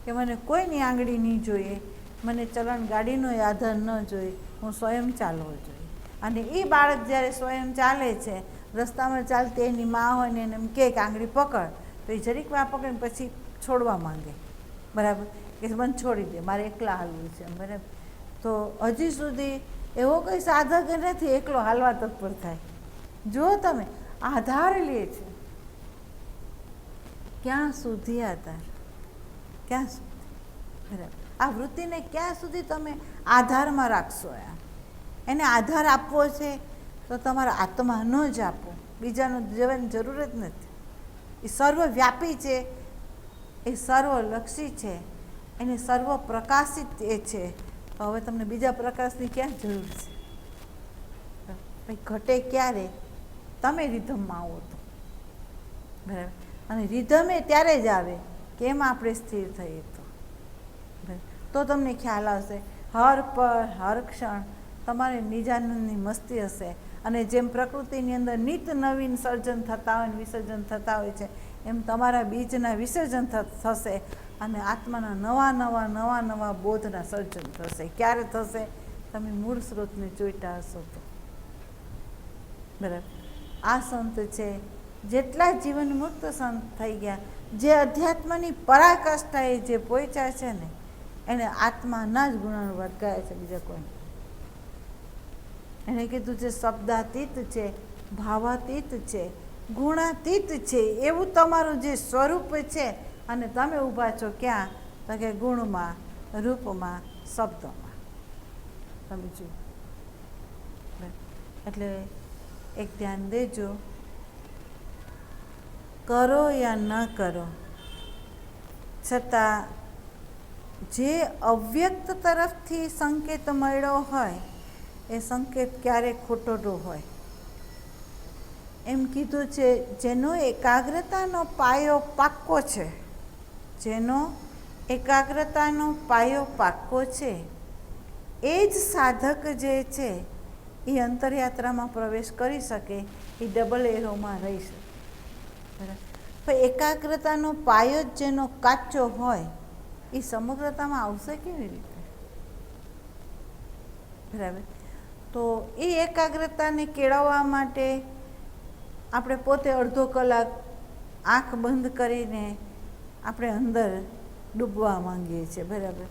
કે મને કોઈની આંગળી નહીં જોઈએ, મને ચલણગાડીનો આધાર ન જોઈએ, હું સ્વયં ચાલવો જોઈએ. અને એ બાળક જ્યારે સ્વયં ચાલે છે, રસ્તામાં ચાલતી એની મા હોય ને એને એમ કે આંગળી પકડ, તો એ જરીક વાર પકડીને પછી છોડવા માંગે. બરાબર. કે મને છોડી દે, મારે એકલા હાલવું છે. બરાબર. તો હજી સુધી એવો કોઈ સાધક નથી એકલો હાલવા તત્પર થાય. જો તમે આધાર લે છે, ક્યાં સુધી આધાર, ક્યાં સુધી? બરાબર. આ વૃત્તિને ક્યાં સુધી તમે આધારમાં રાખશો? એને આધાર આપવો છે તો તમારા આત્માનો જ આપો, બીજાનો જવાની જરૂર જ નથી. એ સર્વવ્યાપી છે, એ સર્વલક્ષી છે, એને સર્વ પ્રકાશિત એ છે. તો હવે તમને બીજા પ્રકાશની ક્યાં જરૂર છે? ભાઈ ઘટે ક્યારે? તમે રિધમમાં આવો તો બરાબર. અને રિધમે ત્યારે જ આવે કે એમાં આપણે સ્થિર થઈએ તો તમને ખ્યાલ આવશે. હર પળ હર ક્ષણ તમારે નિજાનંદની મસ્તી હશે. અને જેમ પ્રકૃતિની અંદર નિત નવીન સર્જન થતા હોય, વિસર્જન થતા હોય છે, એમ તમારા બીજના વિસર્જન થશે અને આત્માના નવા નવા નવા નવા બોધના સર્જન થશે. ક્યારે થશે? તમે મૂળ સ્ત્રોતને જોઈતા હશો તો બરાબર. આ સંત છે, જેટલા જીવન મુક્ત સંત થઈ ગયા, જે અધ્યાત્મની પરાકાષ્ઠાએ જે પહોંચ્યા છે ને, એને આત્માના જ ગુણાનુવાદ ગયા છે, બીજા કોઈ. એને કીધું છે શબ્દાતીત છે, ભાવાતીત છે, ગુણાતીત છે, એવું તમારું જે સ્વરૂપ છે. અને તમે ઊભા છો ક્યાં? તો કે ગુણમાં, રૂપમાં, શબ્દોમાં. તમે જુઓ. એટલે એક ધ્યાન દેજો, કરો યા ન કરો, છતાં જે અવ્યક્ત તરફથી સંકેત મળ્યો હોય એ સંકેત ક્યારેક ખોટો ન હોય. એમ કીધું છે, જેનો એકાગ્રતાનો પાયો પાક્કો છે, જેનો એકાગ્રતાનો પાયો પાક્કો છે, એ જ સાધક જે છે એ અંતરયાત્રામાં પ્રવેશ કરી શકે, એ ડબલ એરોમાં રહી શકે. બરાબર. પણ એકાગ્રતાનો પાયો જ જેનો કાચો હોય એ સમગ્રતામાં આવશે કેવી રીતે? બરાબર. તો એ એકાગ્રતાને કેળવવા માટે આપણે પોતે અડધો કલાક આંખ બંધ કરીને આપણે અંદર ડૂબવા માંગીએ છીએ. બરાબર.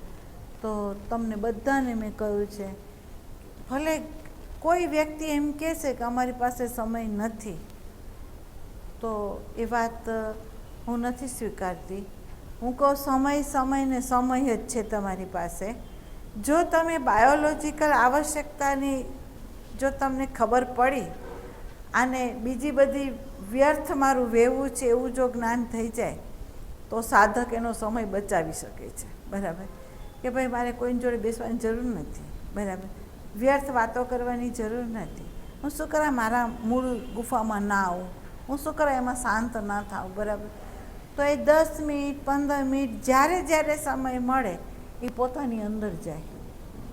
તો તમને બધાને મેં કહ્યું છે, ભલે કોઈ વ્યક્તિ એમ કહેશે કે અમારી પાસે સમય નથી, તો એ વાત હું નથી સ્વીકારતી. હું કહું સમય ને સમય જ છે તમારી પાસે. જો તમે બાયોલોજિકલ આવશ્યકતાની જો તમને ખબર પડી અને બીજી બધી વ્યર્થ મારું વહેવું છે એવું જો જ્ઞાન થઈ જાય, તો સાધક એનો સમય બચાવી શકે છે. બરાબર. કે ભાઈ મારે કોઈની જોડે બેસવાની જરૂર નથી. બરાબર. વ્યર્થ વાતો કરવાની જરૂર નથી. હું શું કરા મારા મૂળ ગુફામાં ના આવું? હું શું કરા એમાં શાંત ના થાઉં? બરાબર. તો એ 10 મિનિટ 15 મિનિટ જ્યારે જ્યારે સમય મળે એ પોતાની અંદર જાય.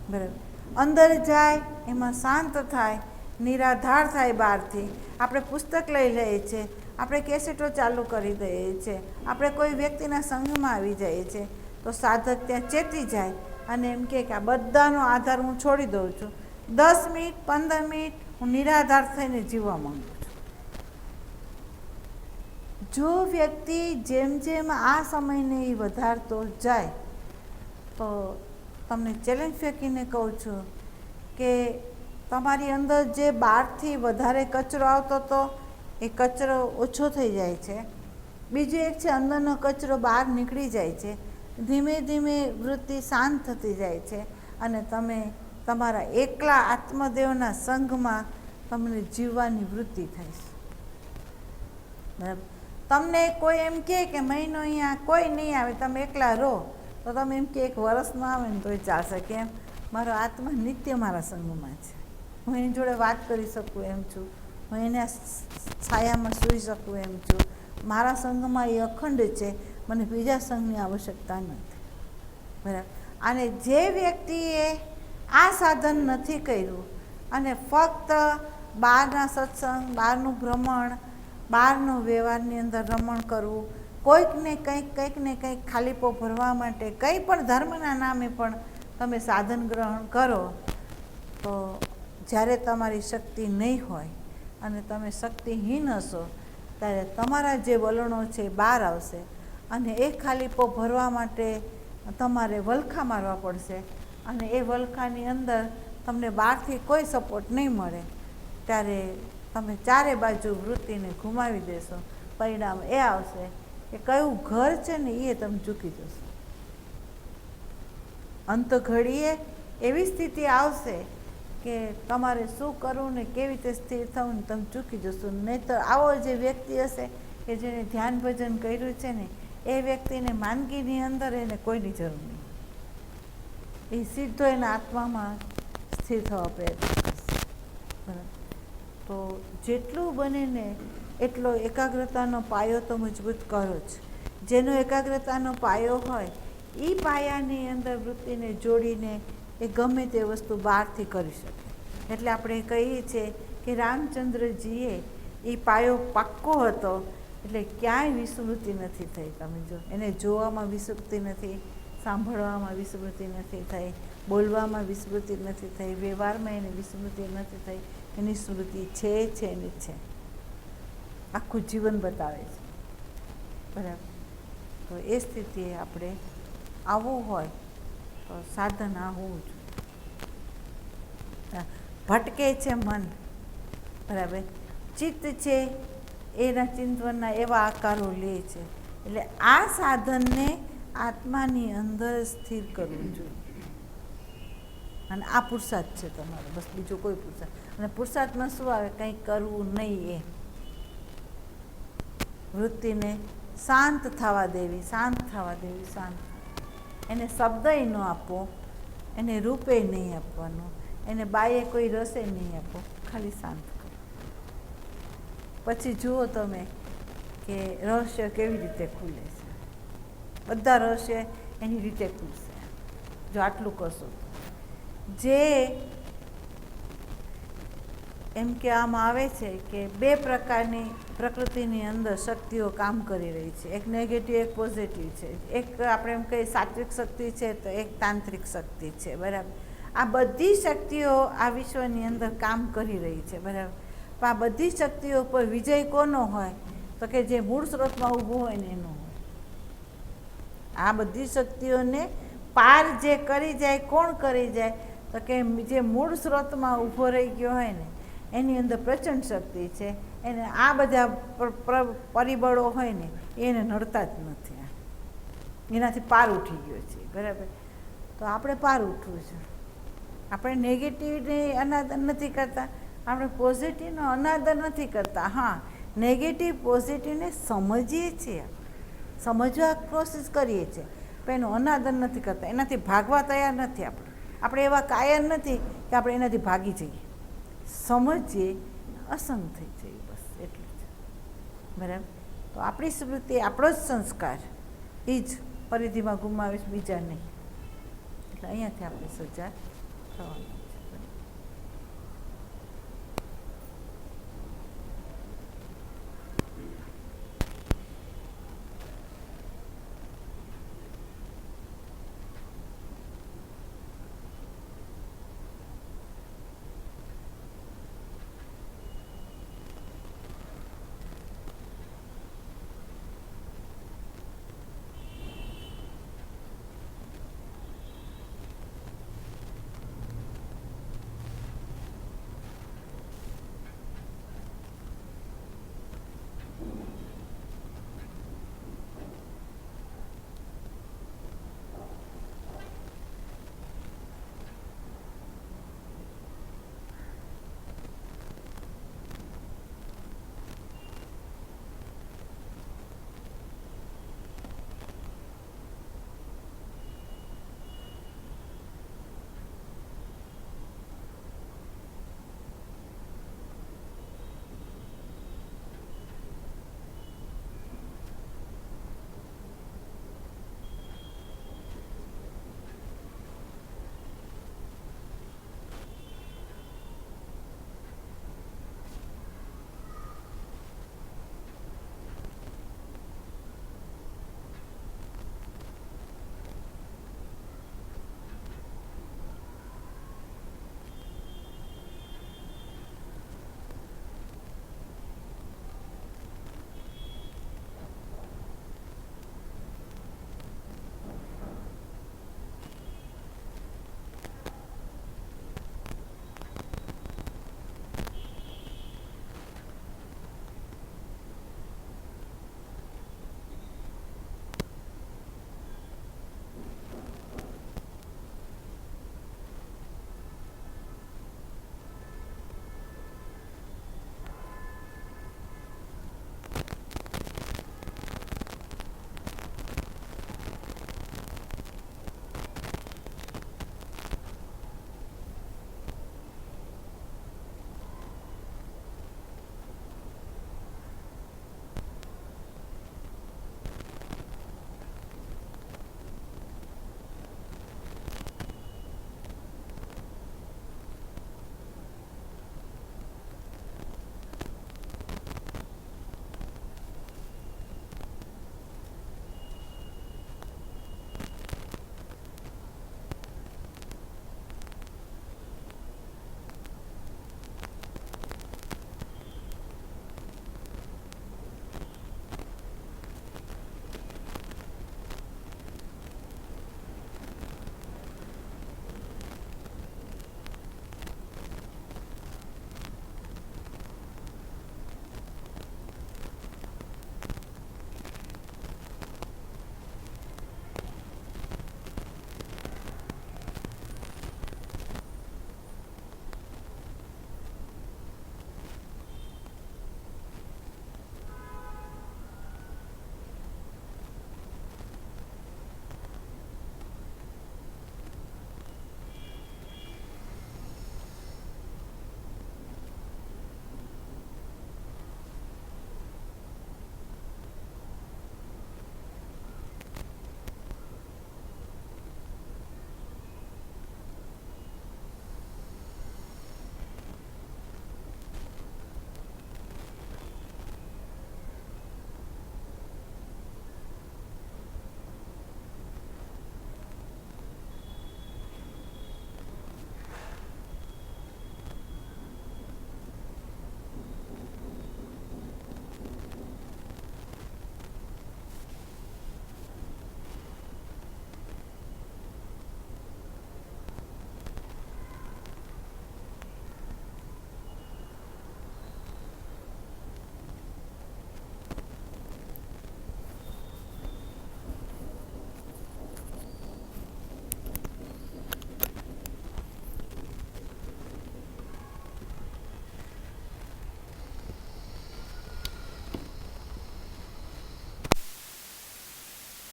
બરાબર. અંદર જાય, એમાં શાંત થાય, નિરાધાર થાય. બહારથી આપણે પુસ્તક લઈ લઈએ છીએ, આપણે કેસેટો ચાલુ કરી દઈએ છીએ, આપણે કોઈ વ્યક્તિના સંગમાં આવી જઈએ છીએ, તો સાધક ત્યાં ચેતી જાય અને એમ કે આ બધાનો આધાર હું છોડી દઉં છું. 10 મિનિટ 15 મિનિટ હું નિરાધાર થઈને જીવવા માંગુ છું. જો વ્યક્તિ જેમ જેમ આ સમયને એ વધારતો જાય, તો તમને ચેલેન્જ ફેંકીને કહું છું કે તમારી અંદર જે બહારથી વધારે કચરો આવતો હતો એ કચરો ઓછો થઈ જાય છે. બીજું એક છે, અંદરનો કચરો બહાર નીકળી જાય છે. ધીમે ધીમે વૃત્તિ શાંત થતી જાય છે અને તમે તમારા એકલા આત્મદેવના સંઘમાં તમને જીવવાની વૃત્તિ થાય છે. બરાબર. તમને કોઈ એમ કે મહિનો અહીંયા કોઈ નહીં આવે, તમે એકલા રહો, તો તમે એમ કે 1 વર્ષ ન આવે ને તોય ચાલશે. કેમ? મારો આત્મા નિત્ય મારા સંગમાં છે. હું એની જોડે વાત કરી શકું એમ છું, હું એના છાયામાં સૂઈ શકું એમ છું. મારા સંગમાં એ અખંડ છે, મને બીજા સંઘની આવશ્યકતા નથી. બરાબર. અને જે વ્યક્તિએ આ સાધન નથી કર્યું અને ફક્ત બહારના સત્સંગ, બહારનું ભ્રમણ, બહારનો વ્યવહારની અંદર રમણ કરવું, કંઈક ને કંઈક ખાલીપો ભરવા માટે કંઈ પણ ધર્મના નામે પણ તમે સાધન ગ્રહણ કરો, તો જ્યારે તમારી શક્તિ નહીં હોય અને તમે શક્તિહીન હશો, ત્યારે તમારા જે વલણો છે બહાર આવશે અને એ ખાલીપો ભરવા માટે તમારે વલખા મારવા પડશે. અને એ વલખાની અંદર તમને બહારથી કોઈ સપોર્ટ નહીં મળે, ત્યારે તમે ચારે બાજુ વૃત્તિને ગુમાવી દેશો. પરિણામ એ આવશે કે કયું ઘર છે ને એ તમે ચૂકી જશો. અંત ઘડીએ એવી સ્થિતિ આવશે કે તમારે શું કરવું ને કેવી રીતે સ્થિર થવું ને તમે ચૂકી જશો. નહીં તો આવો જે વ્યક્તિ હશે કે જેને ધ્યાન ભજન કર્યું છે ને એ વ્યક્તિને માંદગીની અંદર એને કોઈની જરૂર નહીં. એ સીધો એના આત્મામાં સ્થિર થવા પ્રયત્ન કરશે. બરાબર. તો જેટલું બને ને એટલો એકાગ્રતાનો પાયો તો મજબૂત કરો જ. જેનો એકાગ્રતાનો પાયો હોય એ પાયાની અંદર વૃત્તિને જોડીને એ ગમે તે વસ્તુ બહારથી કરી શકે. એટલે આપણે કહીએ છીએ કે રામચંદ્રજીએ એ પાયો પાક્કો હતો એટલે ક્યાંય વિસ્મૃતિ નથી થઈ. તમે જો એને જોવામાં વિસ્મૃતિ નથી, સાંભળવામાં વિસ્મૃતિ નથી થઈ, બોલવામાં વિસ્મૃતિ નથી થઈ, વ્યવહારમાં એની વિસ્મૃતિ નથી થઈ. એની સ્મૃતિ છે ને છે. આખું જીવન બતાવે છે. બરાબર. તો એ સ્થિતિએ આપણે આવવું હોય તો સાધન આ હોવું જોઈએ. ભટકે છે મન. બરાબર. ચિત્ત છે એના ચિંતનના એવા આકારો લે છે. એટલે આ સાધનને આત્માની અંદર સ્થિર કરવું જોઈએ. અને આ પુરુષાર્થ છે તમારો, બસ બીજો કોઈ પુરુષાર્થ. અને પુરુષાર્થમાં શું આવે? કંઈ કરવું નહીં. એ વૃત્તિને શાંત થવા દેવી, શાંત થવા દેવી, શાંત. એને શબ્દય ન આપવો, એને રૂપે નહીં આપવાનું, એને બાએ કોઈ રસે નહીં આપો, ખાલી શાંત કરો. પછી જુઓ તમે કે રહસ્ય કેવી રીતે ખુલે છે. બધા રહસ્ય એની રીતે ખુલશે જો આટલું કરશો તો. જે એમ કહેવામાં આવે છે કે બે પ્રકારની પ્રકૃતિની અંદર શક્તિઓ કામ કરી રહી છે. એક નેગેટિવ, એક પોઝિટિવ છે. એક આપણે એમ કહીએ સાત્વિક શક્તિ છે તો એક તાંત્રિક શક્તિ છે. બરાબર. આ બધી શક્તિઓ આ વિશ્વની અંદર કામ કરી રહી છે. બરાબર. પણ આ બધી શક્તિઓ પર વિજય કોનો હોય? તો કે જે મૂળ સ્ત્રોતમાં ઊભું હોય ને એનો હોય. આ બધી શક્તિઓને પાર જે કરી જાય, કોણ કરી જાય? તો કે જે મૂળ સ્ત્રોતમાં ઊભો રહી ગયો હોય ને એની અંદર પ્રચંડ શક્તિ છે. એને આ બધા પરિબળો હોય ને એને નડતા જ નથી. એનાથી પાર ઉઠી ગયો છે. બરાબર. તો આપણે પાર ઉઠવું છે. આપણે નેગેટિવને અનાદર નથી કરતા, આપણે પોઝિટિવનો અનાદર નથી કરતા. હા, નેગેટિવ પોઝિટિવને સમજીએ છીએ, સમજવા કોશિશ કરીએ છીએ, પણ એનો અનાદર નથી કરતા. એનાથી ભાગવા તૈયાર નથી. આપણે એવા કાયર નથી કે આપણે એનાથી ભાગી જઈએ. સમજીએ, અસંગ થઈ જઈએ, બસ એટલું જ. બરાબર. તો આપણી સ્મૃતિ, આપણો જ સંસ્કાર એ જ પરિધિમાં ગુમાવીશ, બીજા નહીં. એટલે અહીંયાથી આપણે સજા થવાનું.